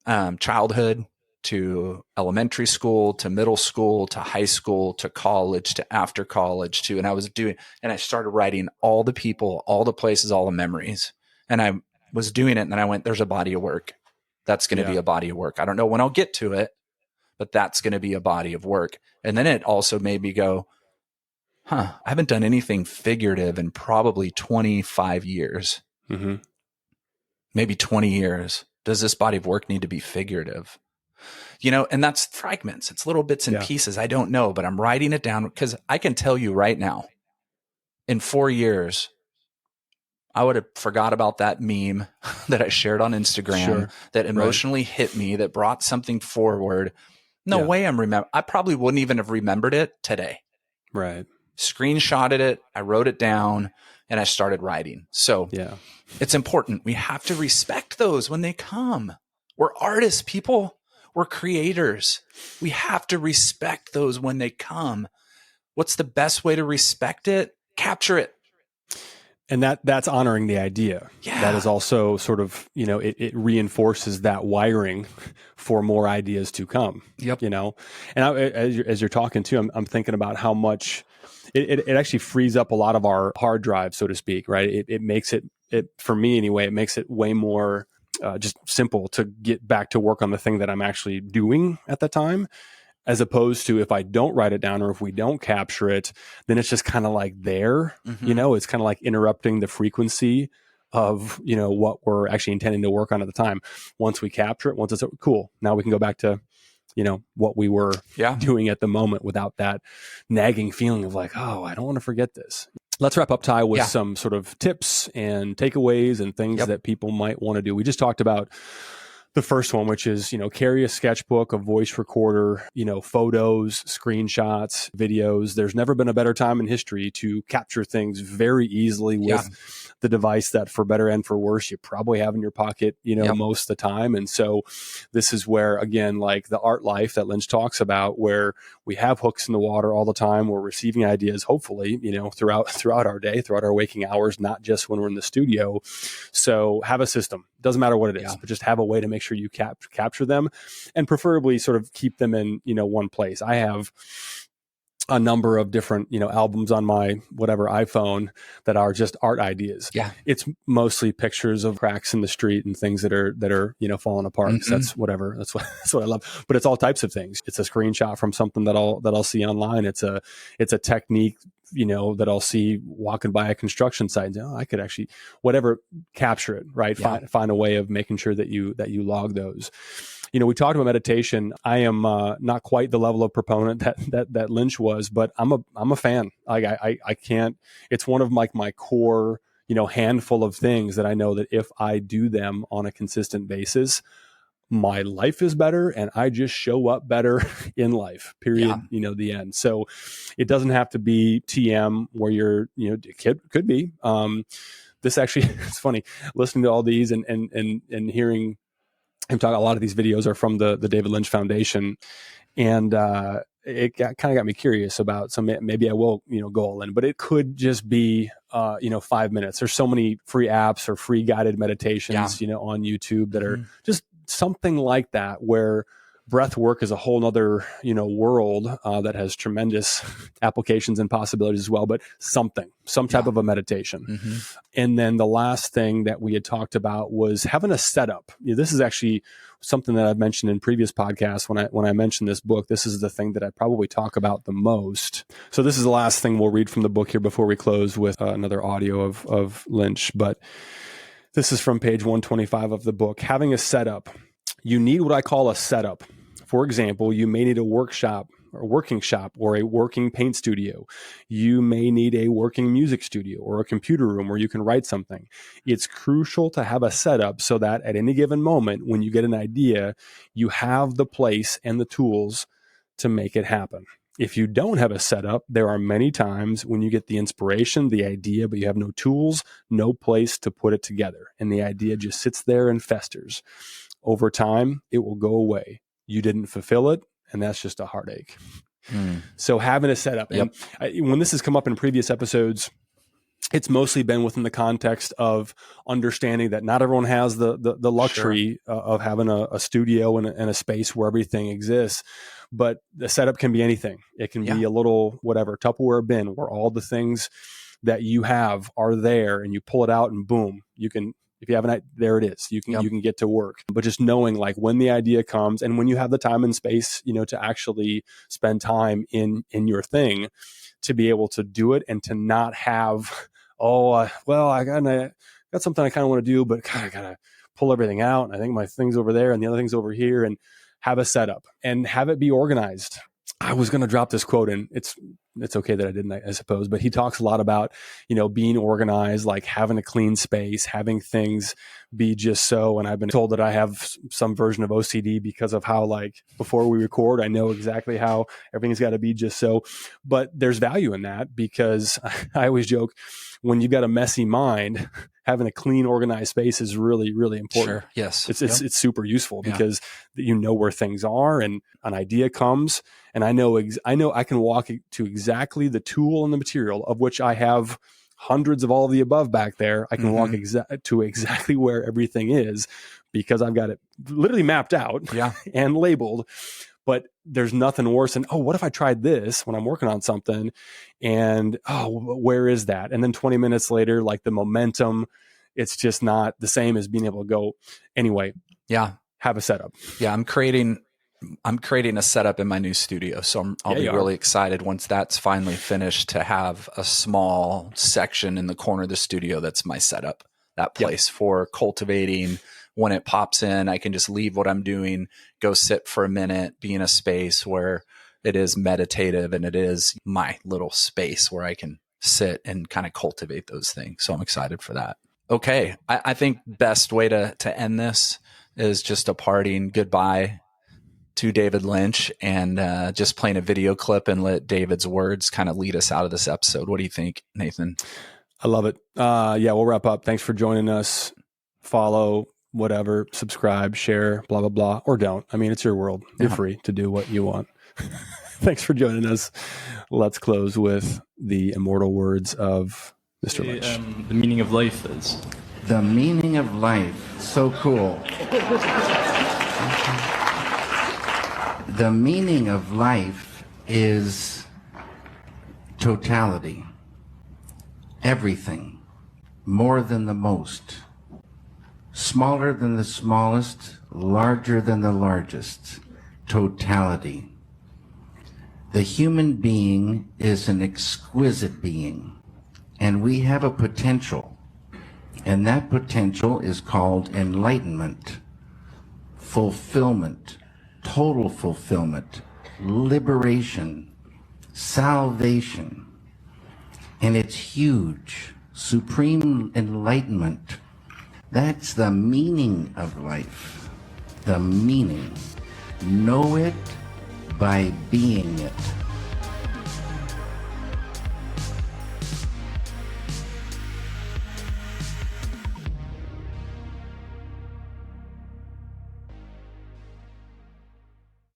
childhood to elementary school, to middle school, to high school, to college, to after college, and I started writing all the people, all the places, all the memories. And I was doing it, and then I went, there's a body of work. That's going to be a body of work. I don't know when I'll get to it, but that's going to be a body of work. And then it also made me go, I haven't done anything figurative in probably 25 years, maybe 20 years. Does this body of work need to be figurative? And that's fragments. It's little bits and pieces. I don't know, but I'm writing it down, because I can tell you right now, in 4 years, I would have forgot about that meme that I shared on Instagram that emotionally hit me, that brought something forward. No way I probably wouldn't even have remembered it today.
Right.
Screenshotted it, I wrote it down, and I started writing. So it's important. We have to respect those when they come. We're artists, people. We're creators. We have to respect those when they come. What's the best way to respect it? Capture it.
And that's honoring the idea.
Yeah.
That is also sort of, it reinforces that wiring for more ideas to come.
Yep.
And as you're talking too, I'm thinking about how much it actually frees up a lot of our hard drive, so to speak, right? It makes it, for me anyway, it makes it way more just simple to get back to work on the thing that I'm actually doing at the time, as opposed to if I don't write it down, or if we don't capture it, then it's just kind of like there, it's kind of like interrupting the frequency of, what we're actually intending to work on at the time. Once we capture it, once it's cool, now we can go back to, what we were doing at the moment, without that nagging feeling of like, oh, I don't want to forget this. let's wrap up, Ty, with
Yeah.
some sort of tips and takeaways and things that people might want to do. We just talked about the first one, which is, carry a sketchbook, a voice recorder, photos, screenshots, videos. There's never been a better time in history to capture things very easily with the device that, for better and for worse, you probably have in your pocket, most of the time. And so this is where, again, like the art life that Lynch talks about, where we have hooks in the water all the time. We're receiving ideas, hopefully, throughout our day, throughout our waking hours, not just when we're in the studio. So have a system. Doesn't matter what it is, but just have a way to make sure you capture them, and preferably sort of keep them in, one place. I have a number of different, albums on my whatever iPhone that are just art ideas. Yeah. It's mostly pictures of cracks in the street and things that are, falling apart. Mm-hmm. So that's whatever. That's what I love. But it's all types of things. It's a screenshot from something that I'll see online. It's a technique, that I'll see walking by a construction site. And I could actually, whatever, capture it, right? Yeah. Find a way of making sure that you log those. We talked about meditation. I am not quite the level of proponent that Lynch was, but I'm a fan. Like I can't. It's one of my core, handful of things that I know that if I do them on a consistent basis, my life is better and I just show up better in life, period. Yeah. The end. So it doesn't have to be TM where you're, it could be. This actually, it's funny listening to all these and hearing him talk. A lot of these videos are from the David Lynch Foundation. And it kind of got me curious about some, maybe I will, go all in, but it could just be, 5 minutes. There's so many free apps or free guided meditations, on YouTube that are just something like that, where breath work is a whole nother, world that has tremendous applications and possibilities as well, but some type of a meditation. Mm-hmm. And then the last thing that we had talked about was having a setup. This is actually something that I've mentioned in previous podcasts. When I mentioned this book, this is the thing that I probably talk about the most. So this is the last thing we'll read from the book here before we close with another audio of Lynch. But this is from page 125 of the book. Having a setup. You need what I call a setup. For example, you may need a working shop or a working paint studio. You may need a working music studio or a computer room where you can write something. It's crucial to have a setup so that at any given moment, when you get an idea, you have the place and the tools to make it happen. If you don't have a setup, there are many times when you get the inspiration, the idea, but you have no tools, no place to put it together. And the idea just sits there and festers. Over time, it will go away. You didn't fulfill it, and that's just a heartache. So having a setup. Yep. And when this has come up in previous episodes, it's mostly been within the context of understanding that not everyone has the luxury of having a studio and a space where everything exists. But the setup can be anything. It can be a little whatever Tupperware bin where all the things that you have are there, and you pull it out and boom, you can. If you have an idea, there it is. You can get to work. But just knowing like when the idea comes and when you have the time and space, to actually spend time in your thing, to be able to do it and to not have, I got something I kind of want to do, but God, I gotta pull everything out. And I think my thing's over there and the other thing's over here, and have a setup and have it be organized. I was going to drop this quote, and it's okay that I didn't, I suppose, but he talks a lot about, being organized, like having a clean space, having things be just so. And I've been told that I have some version of OCD because of how, like, before we record, I know exactly how everything's got to be just so. But there's value in that, because I always joke, when you've got a messy mind, having a clean, organized space is really, really important.
Sure. Yes.
It's super useful because you know where things are, and an idea comes, and I know I can walk to exactly the tool and the material, of which I have hundreds of all of the above back there. I can walk to exactly where everything is, because I've got it literally mapped out and labeled. But there's nothing worse than, what if I tried this when I'm working on something, and where is that? And then 20 minutes later, like the momentum, it's just not the same as being able to go anyway. Yeah. Have a setup.
Yeah. I'm creating a setup in my new studio. So I'll be really excited once that's finally finished, to have a small section in the corner of the studio that's my setup, that place for cultivating. When it pops in, I can just leave what I'm doing, go sit for a minute, be in a space where it is meditative, and it is my little space where I can sit and kind of cultivate those things. So I'm excited for that. Okay. I think best way to end this is just a parting goodbye to David Lynch, and just playing a video clip and let David's words kind of lead us out of this episode. What do you think, Nathan?
I love it. Yeah, we'll wrap up. Thanks for joining us. Follow, whatever, subscribe, share, blah, blah, blah, or don't. I mean, it's your world. You're free to do what you want. Thanks for joining us. Let's close with the immortal words of Mr. Lynch.
The meaning of life is?
The meaning of life. So cool. The meaning of life is totality. Everything. More than the most. Smaller than the smallest. Larger than the largest. Totality. The human being is an exquisite being, and we have a potential, and that potential is called enlightenment, fulfillment, total fulfillment, liberation, salvation, and it's huge, supreme enlightenment. That's the meaning of life, the meaning. Know it by being it.